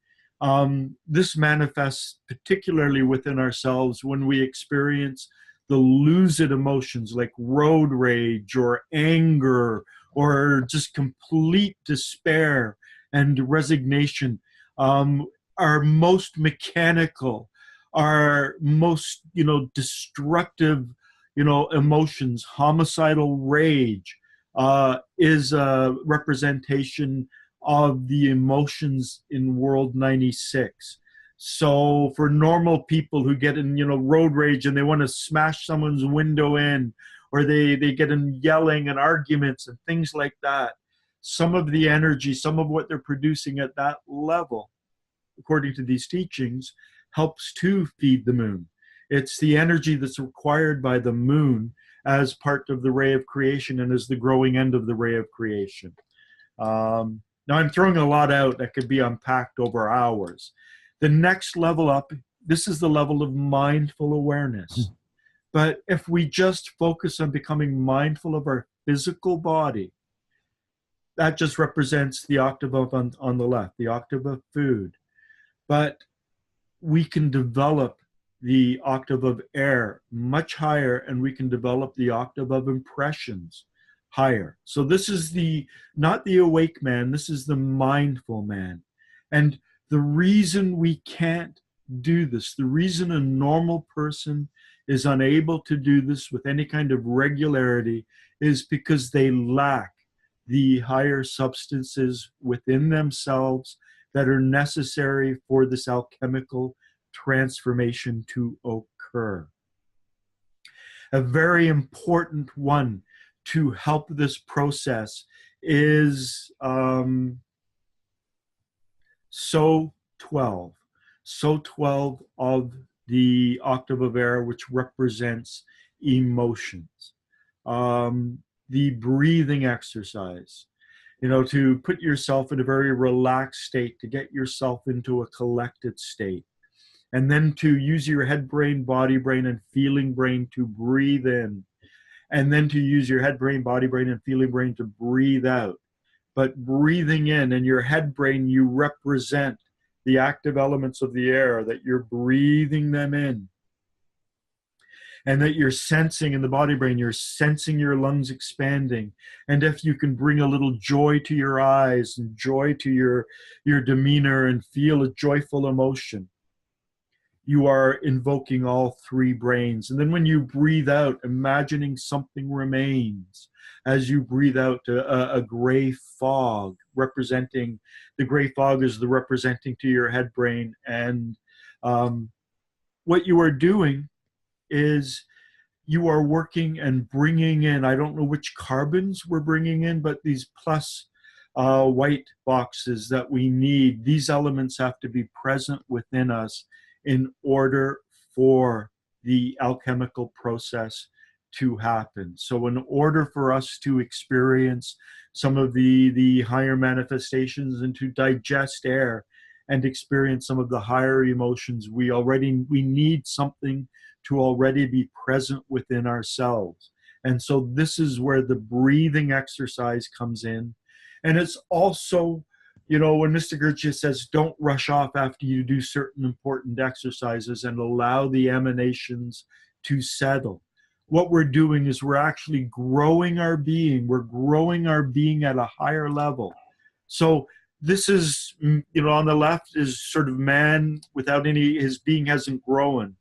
This manifests particularly within ourselves when we experience the lucid emotions like road rage or anger or just complete despair and resignation. Our most mechanical, our most, destructive, emotions, homicidal rage is a representation of the emotions in World 96. So for normal people who get in, road rage and they want to smash someone's window in, or they get in yelling and arguments and things like that. Some of the energy, some of what they're producing at that level, according to these teachings, helps to feed the moon. It's the energy that's required by the moon as part of the ray of creation and as the growing end of the ray of creation. Now I'm throwing a lot out that could be unpacked over hours. The next level up, this is the level of mindful awareness. But if we just focus on becoming mindful of our physical body, that just represents the octave of on the left, the octave of food. But we can develop the octave of air much higher, and we can develop the octave of impressions higher. So this is not the awake man, this is the mindful man. And the reason we can't do this, the reason a normal person is unable to do this with any kind of regularity, is because they lack the higher substances within themselves that are necessary for this alchemical transformation to occur. A very important one to help this process is So 12. So 12 of the octave of air, which represents emotions. The breathing exercise, to put yourself in a very relaxed state, to get yourself into a collected state. And then to use your head brain, body brain, and feeling brain to breathe in. And then to use your head brain, body brain, and feeling brain to breathe out. But breathing in your head brain, you represent the active elements of the air, that you're breathing them in. And that you're sensing in the body brain, you're sensing your lungs expanding. And if you can bring a little joy to your eyes and joy to your demeanor and feel a joyful emotion, you are invoking all three brains. And then when you breathe out, imagining something remains. As you breathe out, a gray fog, representing, the gray fog is the representing to your head brain. And what you are doing is you are working and bringing in, I don't know which carbons we're bringing in, but these plus white boxes that we need, these elements have to be present within us in order for the alchemical process to happen. So in order for us to experience some of the higher manifestations and to digest air and experience some of the higher emotions, we need something to already be present within ourselves. And so this is where the breathing exercise comes in. And it's also, when Mr. Gurdjieff says, don't rush off after you do certain important exercises and allow the emanations to settle. What we're doing is we're actually growing our being. We're growing our being at a higher level. So this is, on the left is sort of man without his being hasn't grown.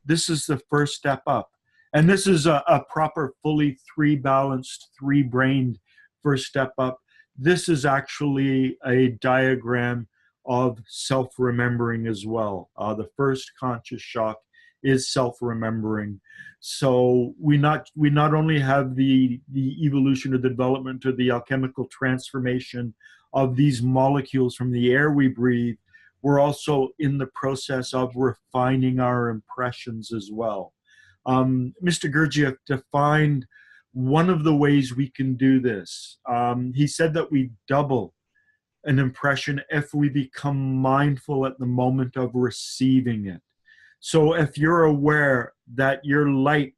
This is the first step up. And this is a proper, fully three-balanced, three-brained first step up. This is actually a diagram of self-remembering as well. The first conscious shock is self-remembering. So we not only have the evolution or the development or the alchemical transformation of these molecules from the air we breathe, we're also in the process of refining our impressions as well. Mr. Gurdjieff defined one of the ways we can do this. He said that we double an impression if we become mindful at the moment of receiving it. So if you're aware that your light,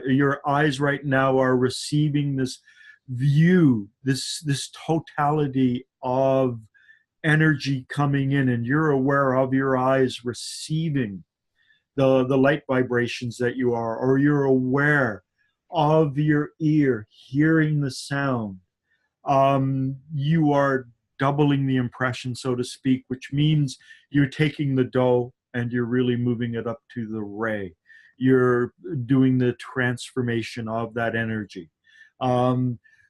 your eyes right now are receiving this view, this totality of energy coming in, and you're aware of your eyes receiving the light vibrations that you are, or you're aware of your ear hearing the sound, you are doubling the impression, so to speak, which means you're taking the dough and you're really moving it up to the ray. You're doing the transformation of that energy.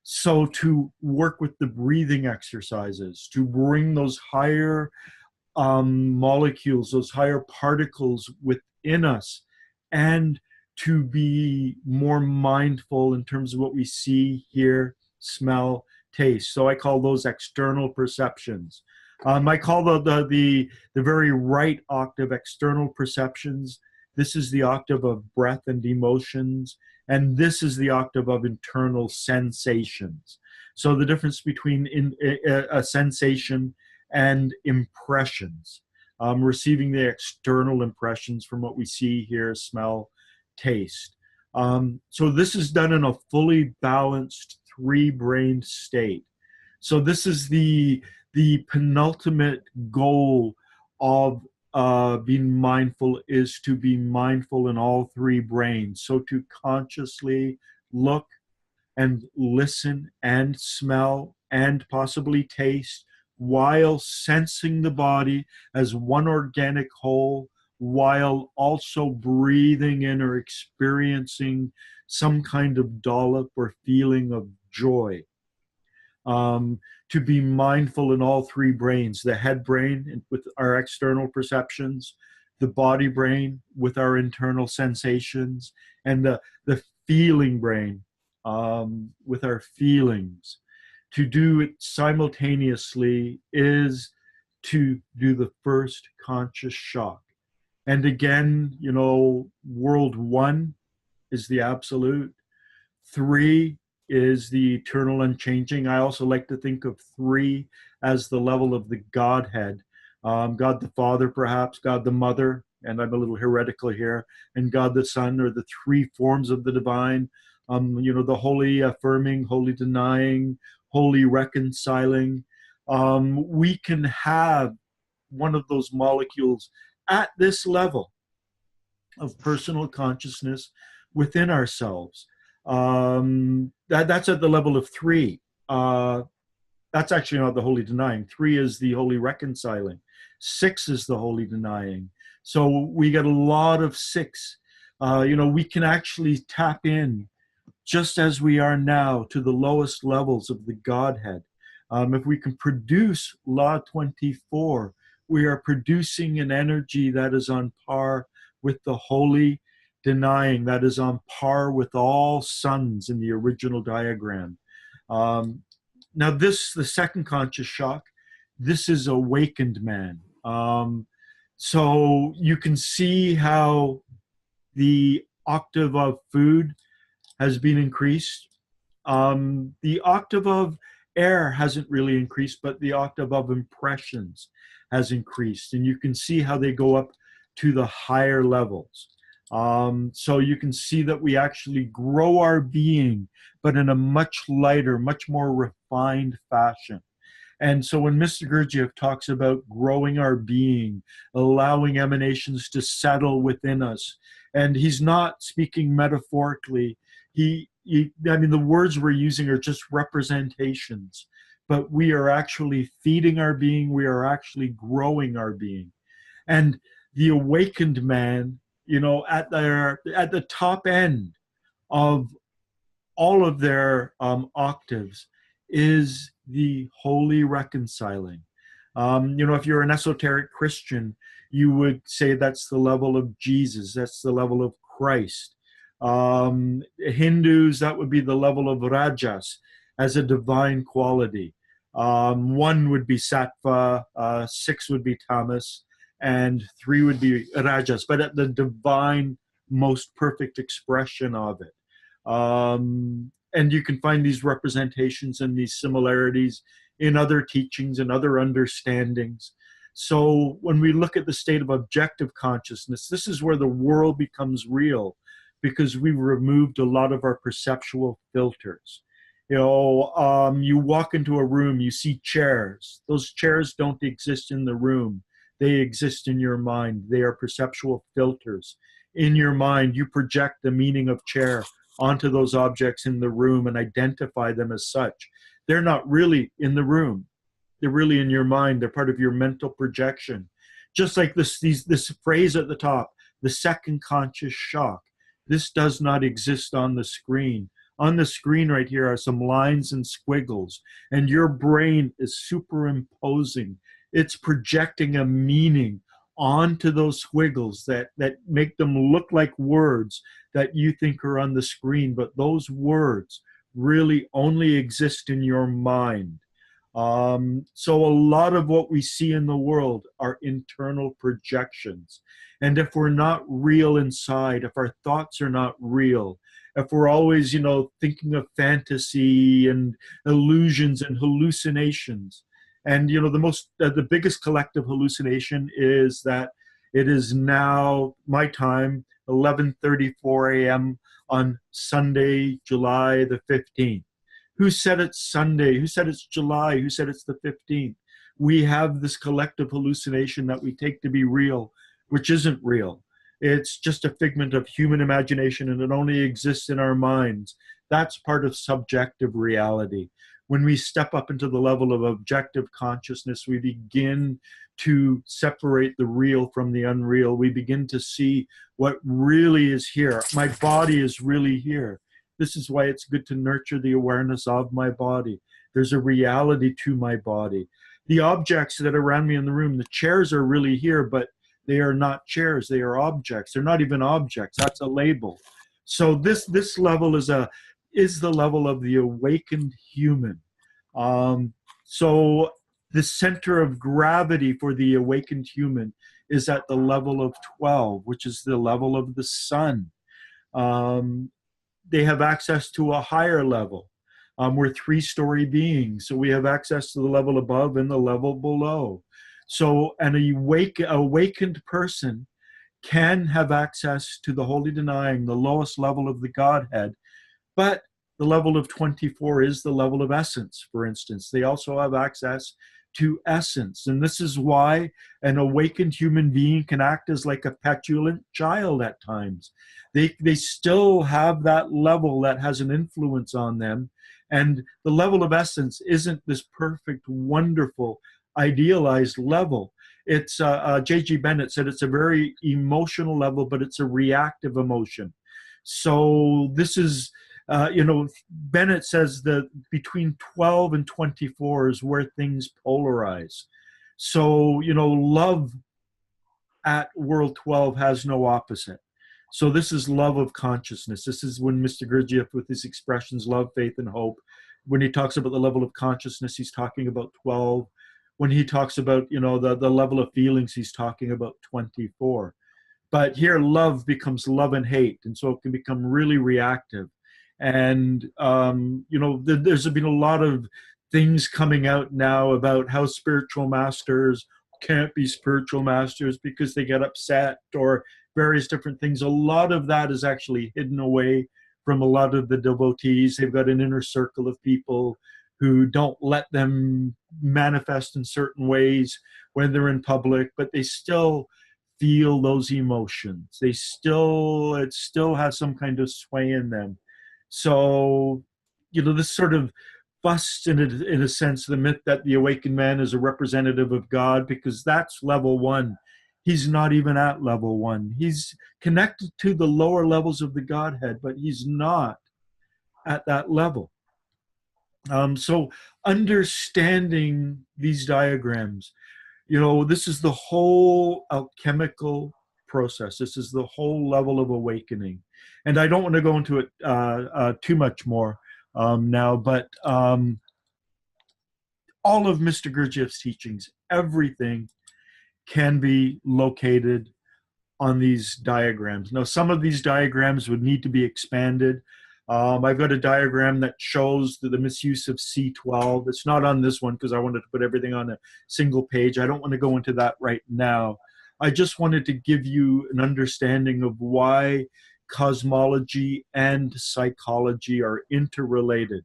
So to work with the breathing exercises, to bring those higher molecules, those higher particles within us, and to be more mindful in terms of what we see, hear, smell, taste. So I call those external perceptions. I call the very right octave external perceptions. This is the octave of breath and emotions, and this is the octave of internal sensations. So the difference between a sensation and impressions, receiving the external impressions from what we see, hear, smell, taste. So this is done in a fully balanced three-brained state. So this is the penultimate goal of being mindful, is to be mindful in all three brains. So to consciously look and listen and smell and possibly taste while sensing the body as one organic whole, while also breathing in or experiencing some kind of dollop or feeling of joy. To be mindful in all three brains, the head brain with our external perceptions, the body brain with our internal sensations, and the feeling brain with our feelings. To do it simultaneously is to do the first conscious shock. And again, you know, world one is the absolute. Three is the eternal unchanging. I also like to think of three as the level of the Godhead. God the Father, perhaps, God the Mother, and I'm a little heretical here, and God the Son, are the three forms of the divine. You know, the holy affirming, holy denying, holy reconciling. We can have one of those molecules at this level of personal consciousness within ourselves. That's at the level of three. That's actually not the holy denying. Three is the holy reconciling. Six is the holy denying. So we get a lot of six. You know, we can actually tap in just as we are now to the lowest levels of the Godhead. If we can produce Law 24, we are producing an energy that is on par with the holy denying, that is on par with all suns in the original diagram. Now this, the second conscious shock, this is awakened man. So you can see how the octave of food has been increased. The octave of air hasn't really increased, but the octave of impressions has increased. And you can see how they go up to the higher levels. So you can see that we actually grow our being, but in a much lighter, much more refined fashion. And so when Mr. Gurdjieff talks about growing our being, allowing emanations to settle within us, and he's not speaking metaphorically, I mean, the words we're using are just representations, but we are actually feeding our being, we are actually growing our being. And the awakened man, you know, at the top end of all of their octaves is the holy reconciling. You know, if you're an esoteric Christian, you would say that's the level of Jesus, that's the level of Christ. Hindus, that would be the level of Rajas as a divine quality. One would be Sattva, six would be Tamas, and three would be Rajas, but at the divine, most perfect expression of it. And you can find these representations and these similarities in other teachings and other understandings. So when we look at the state of objective consciousness, this is where the world becomes real, because we've removed a lot of our perceptual filters. You know, you walk into a room, you see chairs. Those chairs don't exist in the room. They exist in your mind. They are perceptual filters. In your mind, you project the meaning of chair onto those objects in the room and identify them as such. They're not really in the room. They're really in your mind. They're part of your mental projection. Just like this phrase at the top, the second conscious shock. This does not exist on the screen. On the screen right here are some lines and squiggles, and your brain is superimposing. It's projecting a meaning onto those squiggles that make them look like words that you think are on the screen, but those words really only exist in your mind. So a lot of what we see in the world are internal projections. And if we're not real inside, if our thoughts are not real, if we're always, thinking of fantasy and illusions and hallucinations, and, the biggest collective hallucination is that it is now my time, 11:34 a.m. on Sunday, July the 15th. Who said it's Sunday? Who said it's July? Who said it's the 15th? We have this collective hallucination that we take to be real, which isn't real. It's just a figment of human imagination, and it only exists in our minds. That's part of subjective reality. When we step up into the level of objective consciousness, we begin to separate the real from the unreal. We begin to see what really is here. My body is really here. This is why it's good to nurture the awareness of my body. There's a reality to my body. The objects that are around me in the room, the chairs are really here, but they are not chairs. They are objects. They're not even objects. That's a label. So this level is the level of the awakened human. So the center of gravity for the awakened human is at the level of 12, which is the level of the sun. They have access to a higher level. We're 3-story beings, so we have access to the level above and the level below. So an awakened person can have access to the wholly denying, the lowest level of the Godhead, but the level of 24 is the level of essence, for instance. They also have access to essence. And this is why an awakened human being can act as like a petulant child at times. They still have that level that has an influence on them. And the level of essence isn't this perfect, wonderful, idealized level. It's J.G. Bennett said it's a very emotional level, but it's a reactive emotion. So this is, Bennett says that between 12 and 24 is where things polarize. So, love at world 12 has no opposite. So this is love of consciousness. This is when Mr. Gurdjieff, with his expressions, love, faith, and hope, when he talks about the level of consciousness, he's talking about 12. When he talks about, the level of feelings, he's talking about 24. But here, love becomes love and hate, and so it can become really reactive. And, there's been a lot of things coming out now about how spiritual masters can't be spiritual masters because they get upset or various different things. A lot of that is actually hidden away from a lot of the devotees. They've got an inner circle of people who don't let them manifest in certain ways when they're in public, but they still feel those emotions. It still has some kind of sway in them. So, this sort of busts in a sense the myth that the awakened man is a representative of God, because that's level 1. He's not even at level 1. He's connected to the lower levels of the Godhead, but he's not at that level. So understanding these diagrams, this is the whole alchemical process. This is the whole level of awakening. And I don't want to go into it too much more now, but all of Mr. Gurdjieff's teachings, everything can be located on these diagrams. Now, some of these diagrams would need to be expanded. I've got a diagram that shows the misuse of C12. It's not on this one because I wanted to put everything on a single page. I don't want to go into that right now. I just wanted to give you an understanding of why cosmology and psychology are interrelated.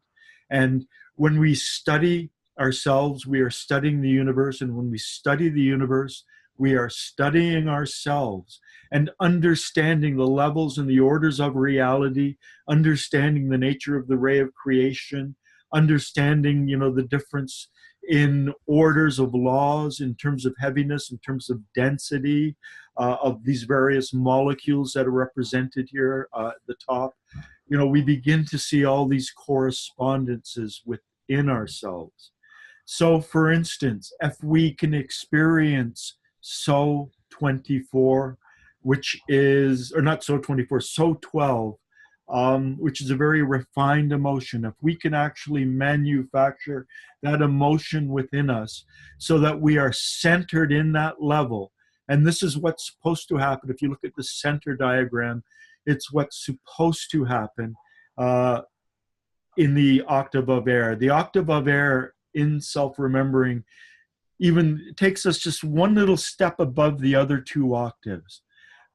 And when we study ourselves, we are studying the universe. And when we study the universe, we are studying ourselves and understanding the levels and the orders of reality, understanding the nature of the ray of creation, understanding, the difference in orders of laws in terms of heaviness, in terms of density of these various molecules that are represented here at the top. We begin to see all these correspondences within ourselves. So, for instance, if we can experience so 24, which is, or not so 24, so 12, which is a very refined emotion. If we can actually manufacture that emotion within us so that we are centered in that level, and this is what's supposed to happen. If you look at the center diagram, it's what's supposed to happen in the octave of air. The octave of air in self-remembering even takes us just one little step above the other two octaves.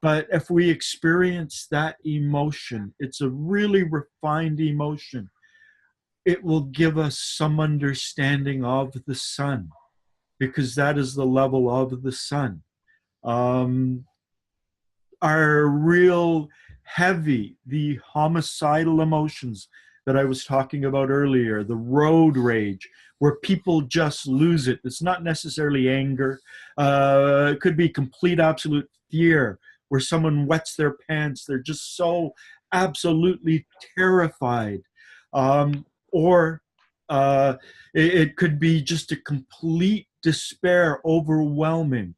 But if we experience that emotion, it's a really refined emotion. It will give us some understanding of the sun, because that is the level of the sun. Are real heavy, the homicidal emotions that I was talking about earlier, the road rage, where people just lose it. It's not necessarily anger. It could be complete, absolute fear, where someone wets their pants. They're just so absolutely terrified. Or it could be just a complete despair, overwhelming.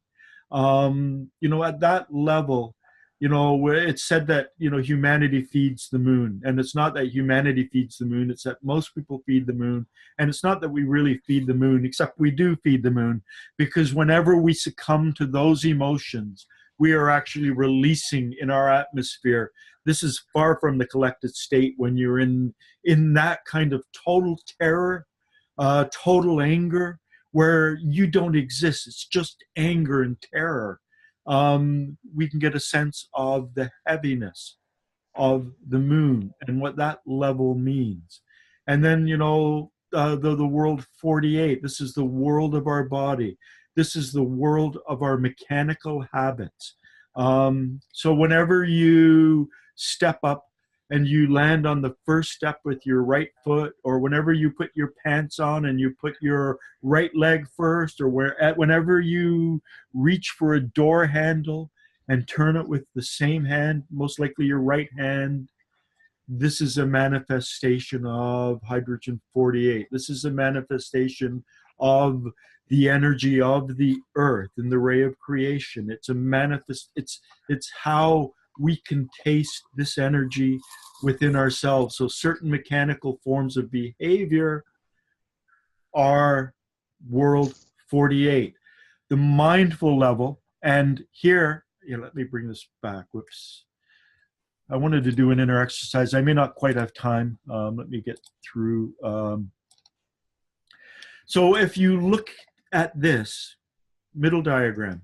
At that level, it's said that, humanity feeds the moon. And it's not that humanity feeds the moon, it's that most people feed the moon. And it's not that we really feed the moon, except we do feed the moon, because whenever we succumb to those emotions, we are actually releasing in our atmosphere. This is far from the collected state when you're in that kind of total terror, total anger, where you don't exist. It's just anger and terror. We can get a sense of the heaviness of the moon and what that level means. And then, the world 48, this is the world of our body. This is the world of our mechanical habits. So whenever you step up and you land on the first step with your right foot, or whenever you put your pants on and you put your right leg first, or whenever you reach for a door handle and turn it with the same hand, most likely your right hand, this is a manifestation of hydrogen 48. This is a manifestation of the energy of the earth and the ray of creation. It's a it's how we can taste this energy within ourselves. So certain mechanical forms of behavior are world 48. The mindful level, and here, let me bring this back. Whoops. I wanted to do an inner exercise. I may not quite have time. Let me get through. So if you look at this middle diagram,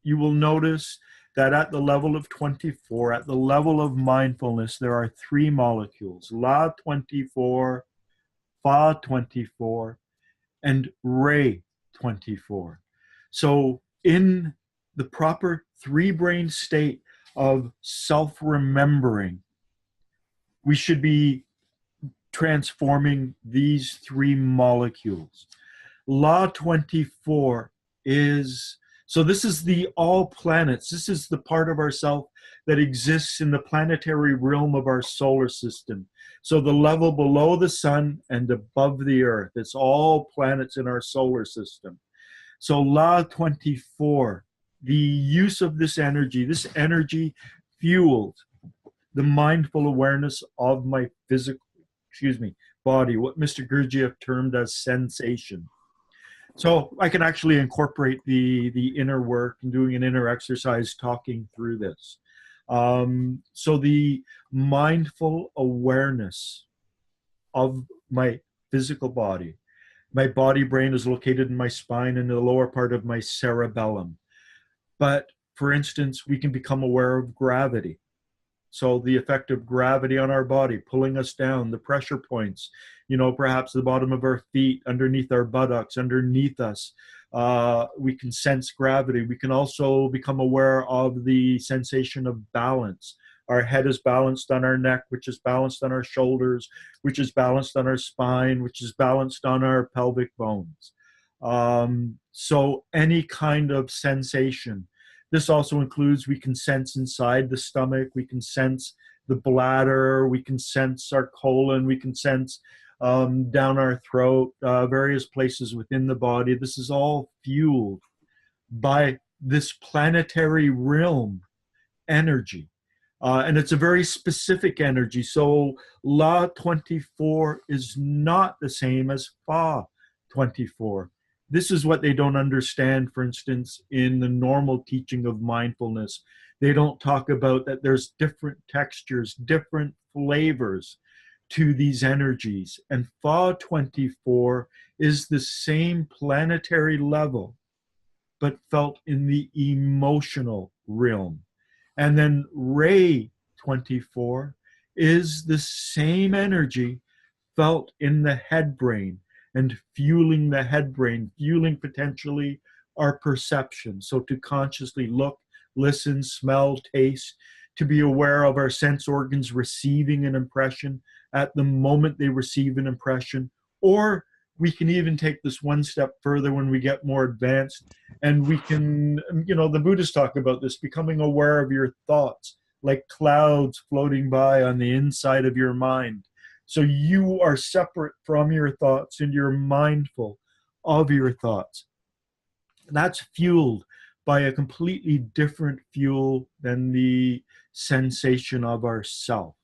you will notice that at the level of 24, at the level of mindfulness, there are three molecules: La 24, Fa 24, and Re 24. So in the proper three-brain state of self-remembering, we should be transforming these three molecules. La 24 is, so this is the all planets. This is the part of ourself that exists in the planetary realm of our solar system. So the level below the sun and above the earth, it's all planets in our solar system. So La 24, the use of this energy fueled the mindful awareness of my body, what Mr. Gurdjieff termed as sensation. So I can actually incorporate the inner work and doing an inner exercise talking through this. So the mindful awareness of my physical body. My body brain is located in my spine and in the lower part of my cerebellum. But for instance, we can become aware of gravity. So the effect of gravity on our body, pulling us down, the pressure points, perhaps the bottom of our feet, underneath our buttocks, underneath us. We can sense gravity. We can also become aware of the sensation of balance. Our head is balanced on our neck, which is balanced on our shoulders, which is balanced on our spine, which is balanced on our pelvic bones. So any kind of sensation. This also includes, we can sense inside the stomach, we can sense the bladder, we can sense our colon, we can sense down our throat, various places within the body. This is all fueled by this planetary realm energy. And it's a very specific energy. So La 24 is not the same as Fa 24. This is what they don't understand, for instance, in the normal teaching of mindfulness. They don't talk about that there's different textures, different flavors to these energies. And Fa 24 is the same planetary level, but felt in the emotional realm. And then Ray 24 is the same energy felt in the head brain and fueling the head brain, fueling potentially our perception. So to consciously look, listen, smell, taste, to be aware of our sense organs receiving an impression at the moment they receive an impression. Or we can even take this one step further when we get more advanced, and we can, the Buddhists talk about this, becoming aware of your thoughts, like clouds floating by on the inside of your mind. So you are separate from your thoughts and you're mindful of your thoughts. That's fueled by a completely different fuel than the sensation of ourself.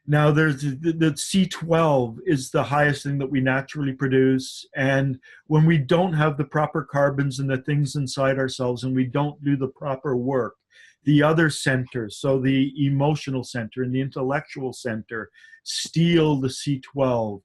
Now, there's the C12 is the highest thing that we naturally produce. And when we don't have the proper carbons and the things inside ourselves and we don't do the proper work, the other centers, so the emotional center and the intellectual center, steal the C12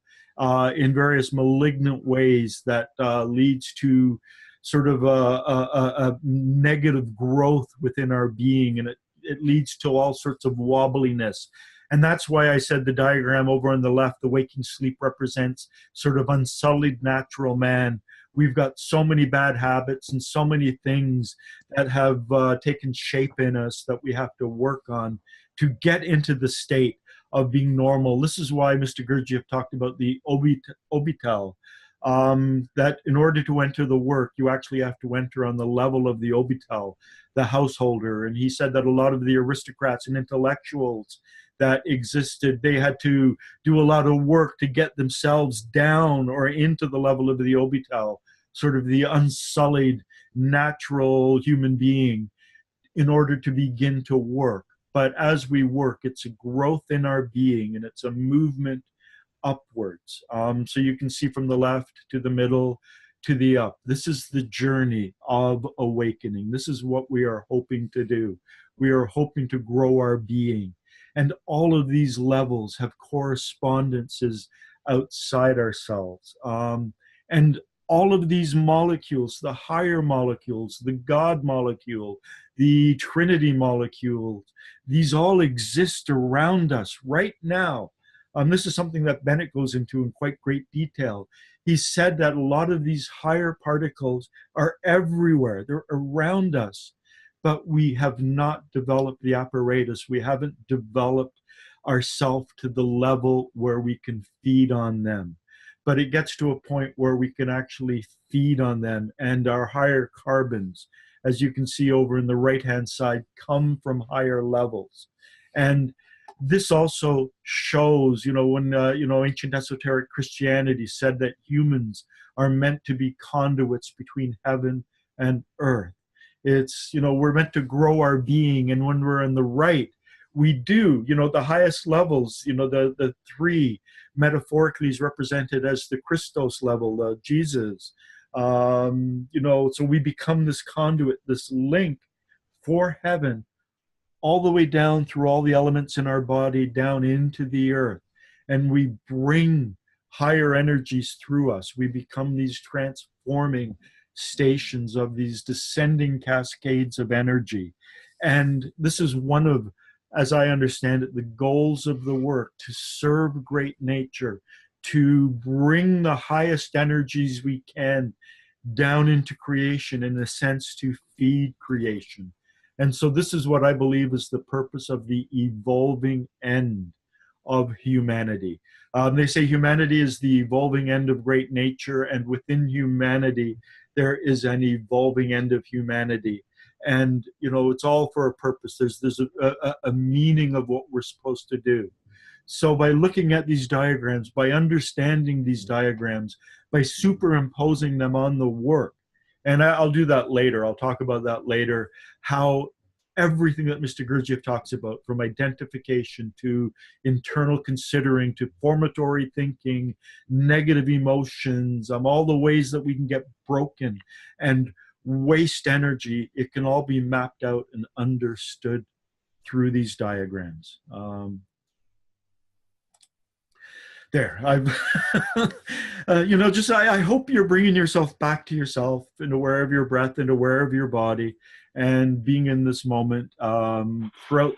in various malignant ways that leads to sort of a negative growth within our being, and it leads to all sorts of wobbliness. And that's why I said the diagram over on the left, the waking sleep, represents sort of unsullied natural man. We've got so many bad habits and so many things that have taken shape in us that we have to work on to get into the state of being normal. This is why Mr. Gurdjieff talked about the obitel, that in order to enter the work, you actually have to enter on the level of the obitel, the householder. And he said that a lot of the aristocrats and intellectuals that existed, they had to do a lot of work to get themselves down or into the level of the obitel, sort of the unsullied, natural human being, in order to begin to work. But as we work, it's a growth in our being, and it's a movement upwards. So you can see from the left to the middle to the up. This is the journey of awakening. This is what we are hoping to do. We are hoping to grow our being. And all of these levels have correspondences outside ourselves. And all of these molecules, the higher molecules, the God molecule, the Trinity molecules, these all exist around us right now. This is something that Bennett goes into in quite great detail. He said that a lot of these higher particles are everywhere. They're around us. But we have not developed the apparatus. We haven't developed ourselves to the level where we can feed on them. But it gets to a point where we can actually feed on them, and our higher carbons, as you can see over in the right-hand side, come from higher levels. And this also shows, when ancient esoteric Christianity said that humans are meant to be conduits between heaven and earth. It's, we're meant to grow our being, and when we're in the right, we do, the highest levels, the three metaphorically is represented as the Christos level, Jesus. So we become this conduit, this link for heaven, all the way down through all the elements in our body, down into the earth. And we bring higher energies through us. We become these transforming stations of these descending cascades of energy. And this is one of, as I understand it, the goals of the work, to serve great nature, to bring the highest energies we can down into creation, in a sense, to feed creation. And so this is what I believe is the purpose of the evolving end of humanity. They say humanity is the evolving end of great nature, and within humanity, there is an evolving end of humanity. And, it's all for a purpose. There's a meaning of what we're supposed to do. So by looking at these diagrams, by understanding these diagrams, by superimposing them on the work, And I'll do that later. I'll talk about that later, how everything that Mr. Gurdjieff talks about, from identification to internal considering to formatory thinking, negative emotions, all the ways that we can get broken and waste energy, it can all be mapped out and understood through these diagrams. There, I've, I hope you're bringing yourself back to yourself, into aware of your breath, and aware of your body, and being in this moment throughout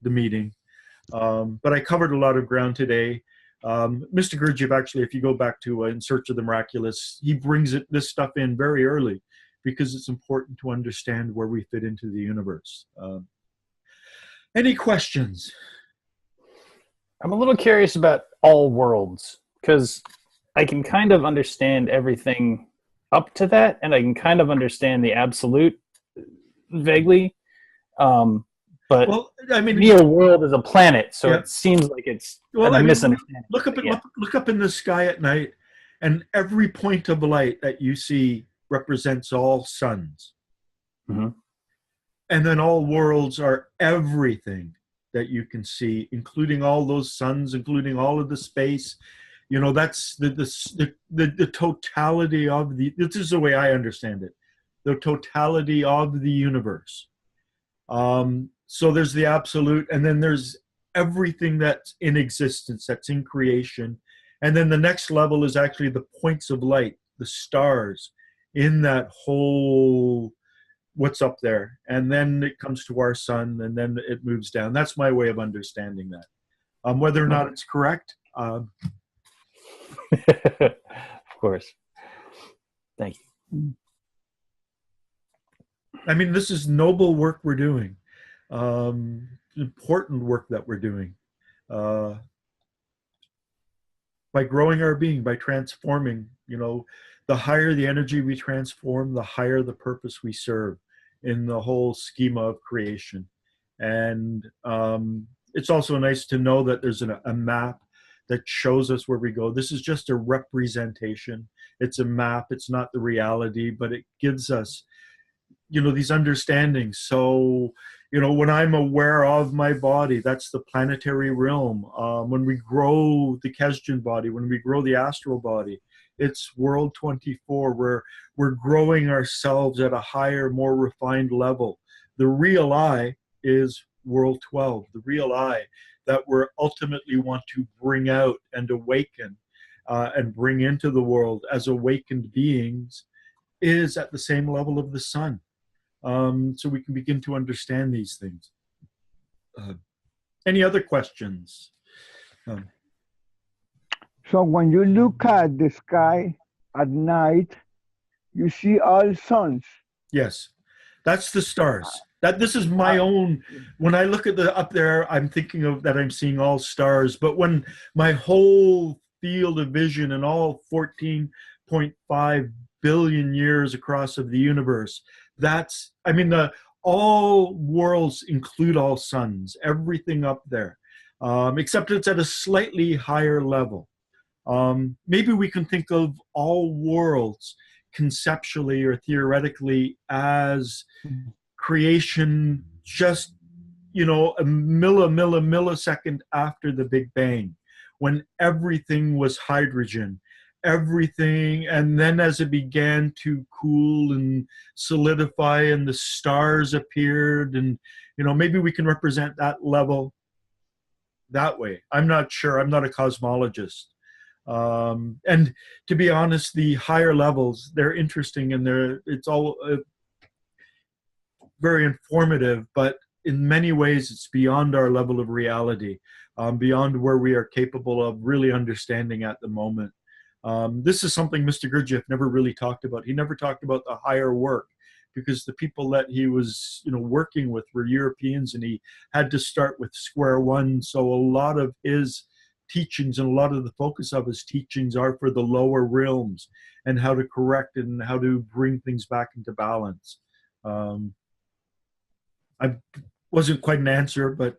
the meeting. But I covered a lot of ground today. Mr. Gurdjieff, actually, if you go back to In Search of the Miraculous, he brings this stuff in very early because it's important to understand where we fit into the universe. Any questions? I'm a little curious about all worlds, because I can kind of understand everything up to that, and I can kind of understand the absolute vaguely. But well, I mean, real world is a planet, so yeah. It seems like it's a misunderstanding. Look up in the sky at night, and every point of light that you see represents all suns. Mm-hmm. And then all worlds are everything that you can see, including all those suns, including all of the space. That's the totality of this is the way I understand it, the totality of the universe. So there's the absolute, and then there's everything that's in existence, that's in creation. And then the next level is actually the points of light, the stars in that whole what's up there, and then it comes to our sun, and then it moves down. That's my way of understanding that. Whether or not it's correct, Of course. Thank you. I mean, this is noble work we're doing, important work that we're doing, by growing our being, by transforming. The higher the energy we transform, the higher the purpose we serve in the whole schema of creation. And it's also nice to know that there's a map that shows us where we go. This is just a representation. It's a map. It's not the reality, but it gives us, these understandings. So, when I'm aware of my body, that's the planetary realm. When we grow the Kesdjan body, when we grow the astral body, it's world 24, where we're growing ourselves at a higher, more refined level. The real I is world 12, the real I that we're ultimately want to bring out and awaken and bring into the world as awakened beings, is at the same level of the sun. So we can begin to understand these things. Any other questions? So when you look at the sky at night, you see all suns. Yes, that's the stars. This is my own. When I look at up there, I'm thinking of that I'm seeing all stars. But when my whole field of vision and all 14.5 billion years across of the universe, all worlds include all suns, everything up there, except it's at a slightly higher level. Maybe we can think of all worlds conceptually or theoretically as creation just, a millisecond after the Big Bang, when everything was hydrogen, and then as it began to cool and solidify and the stars appeared, and, maybe we can represent that level that way. I'm not sure. I'm not a cosmologist. And to be honest, the higher levels, they're interesting, and it's all very informative, but in many ways it's beyond our level of reality, beyond where we are capable of really understanding at the moment. This is something Mr. Gurdjieff never really talked about. He never talked about the higher work, because the people that he was working with were Europeans, and he had to start with square one. So a lot of his teachings and a lot of the focus of his teachings are for the lower realms and how to correct and how to bring things back into balance. I wasn't quite an answer, but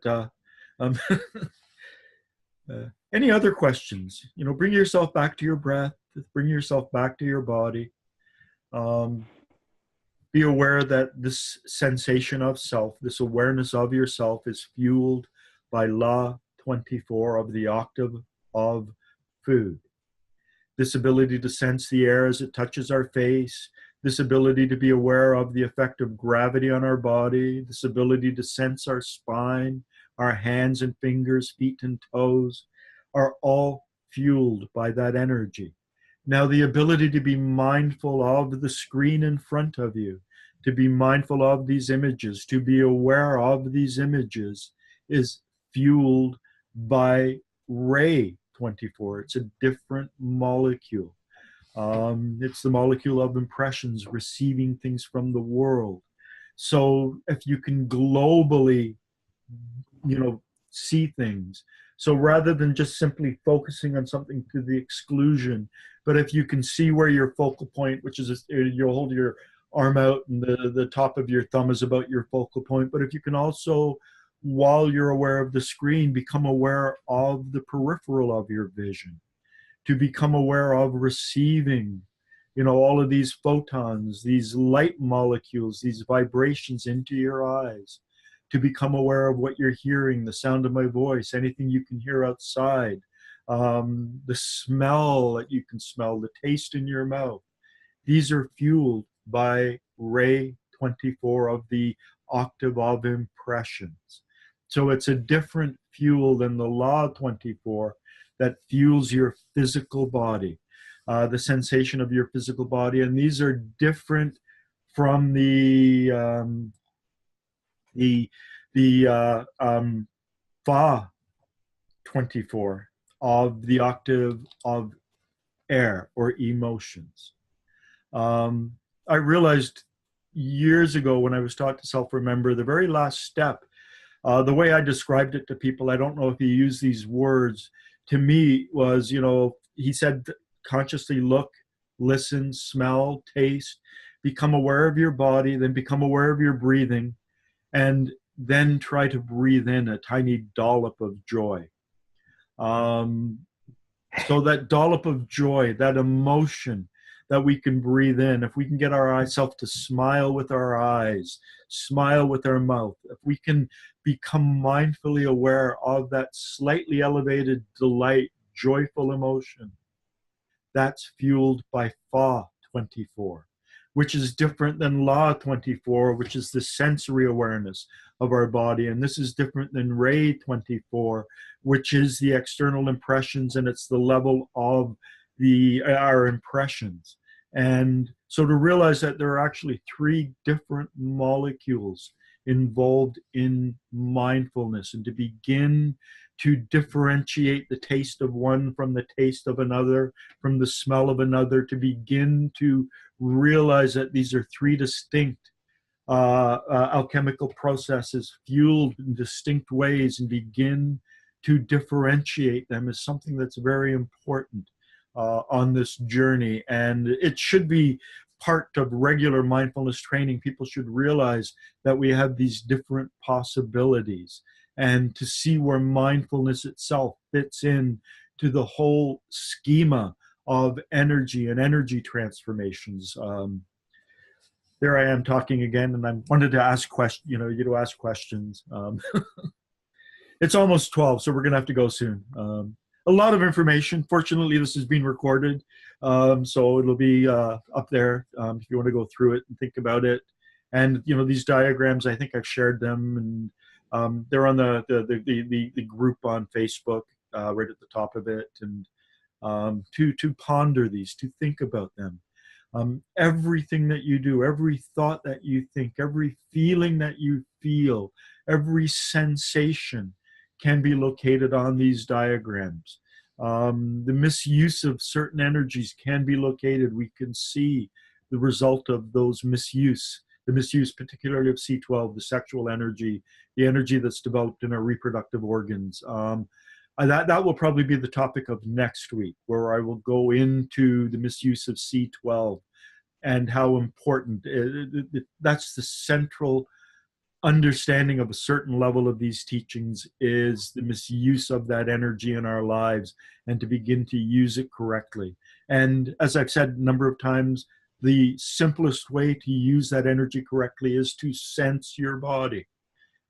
any other questions? Bring yourself back to your breath, bring yourself back to your body. be aware that this sensation of self, this awareness of yourself, is fueled by Law 24 of the octave of food. This ability to sense the air as it touches our face, this ability to be aware of the effect of gravity on our body, this ability to sense our spine, our hands and fingers, feet and toes, are all fueled by that energy. Now, the ability to be mindful of the screen in front of you, to be mindful of these images, to be aware of these images, is fueled by Ray 24. It's a different molecule. It's the molecule of impressions, receiving things from the world. So if you can globally, see things, so rather than just simply focusing on something to the exclusion, but if you can see where your focal point, which is you'll hold your arm out and the top of your thumb is about your focal point, but if you can also, while you're aware of the screen, become aware of the peripheral of your vision, to become aware of receiving, all of these photons, these light molecules, these vibrations into your eyes, to become aware of what you're hearing, the sound of my voice, anything you can hear outside, the smell that you can smell, the taste in your mouth. These are fueled by Ray 24 of the octave of impressions. So it's a different fuel than the Law 24 that fuels your physical body, the sensation of your physical body. And these are different from the Fa 24 of the octave of air or emotions. I realized years ago when I was taught to self-remember, the very last step, the way I described it to people, I don't know if he used these words, to me was, he said, consciously look, listen, smell, taste, become aware of your body, then become aware of your breathing, and then try to breathe in a tiny dollop of joy. So that dollop of joy, that emotion that we can breathe in, if we can get our self to smile with our eyes, smile with our mouth, if we can become mindfully aware of that slightly elevated delight, joyful emotion, that's fueled by Fa 24, which is different than Law 24, which is the sensory awareness of our body. And this is different than Ray 24, which is the external impressions, and it's the level of our impressions. And so to realize that there are actually 3 different molecules involved in mindfulness, and to begin to differentiate the taste of one from the taste of another, from the smell of another, to begin to realize that these are 3 distinct alchemical processes fueled in distinct ways, and begin to differentiate them is something that's very important on this journey. And it should be part of regular mindfulness training. People should realize that we have these different possibilities, and to see where mindfulness itself fits in to the whole schema of energy and energy transformations. There I am talking again, and I wanted to ask you to ask questions. It's almost 12, so we're going to have to go soon. A lot of information. Fortunately, this is being recorded, so it'll be up there if you want to go through it and think about it. And these diagrams, I think I've shared them, and they're on the group on Facebook, right at the top of it. And to ponder these, to think about them. Everything that you do, every thought that you think, every feeling that you feel, every sensation can be located on these diagrams. The misuse of certain energies can be located. We can see the result of those misuse, the misuse particularly of C12, the sexual energy, the energy that's developed in our reproductive organs. That will probably be the topic of next week, where I will go into the misuse of C12 and how important that's the central understanding of a certain level of these teachings, is the misuse of that energy in our lives, and to begin to use it correctly. And as I've said a number of times, the simplest way to use that energy correctly is to sense your body,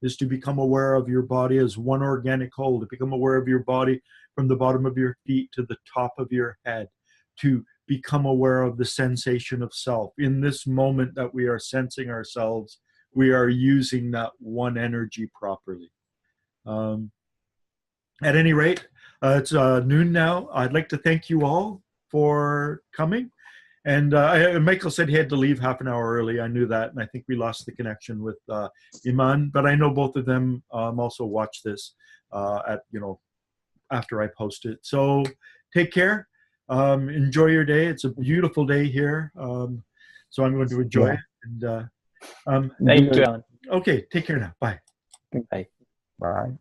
is to become aware of your body as one organic whole, to become aware of your body from the bottom of your feet to the top of your head, to become aware of the sensation of self. In this moment that we are sensing ourselves, we are using that one energy properly. At any rate, it's noon now. I'd like to thank you all for coming. And Michael said he had to leave half an hour early. I knew that, and I think we lost the connection with Iman. But I know both of them also watch this after I post it. So take care. Enjoy your day. It's a beautiful day here. So I'm going to enjoy it. And Thank you, Alan. okay, take care now. Bye. Bye. Bye.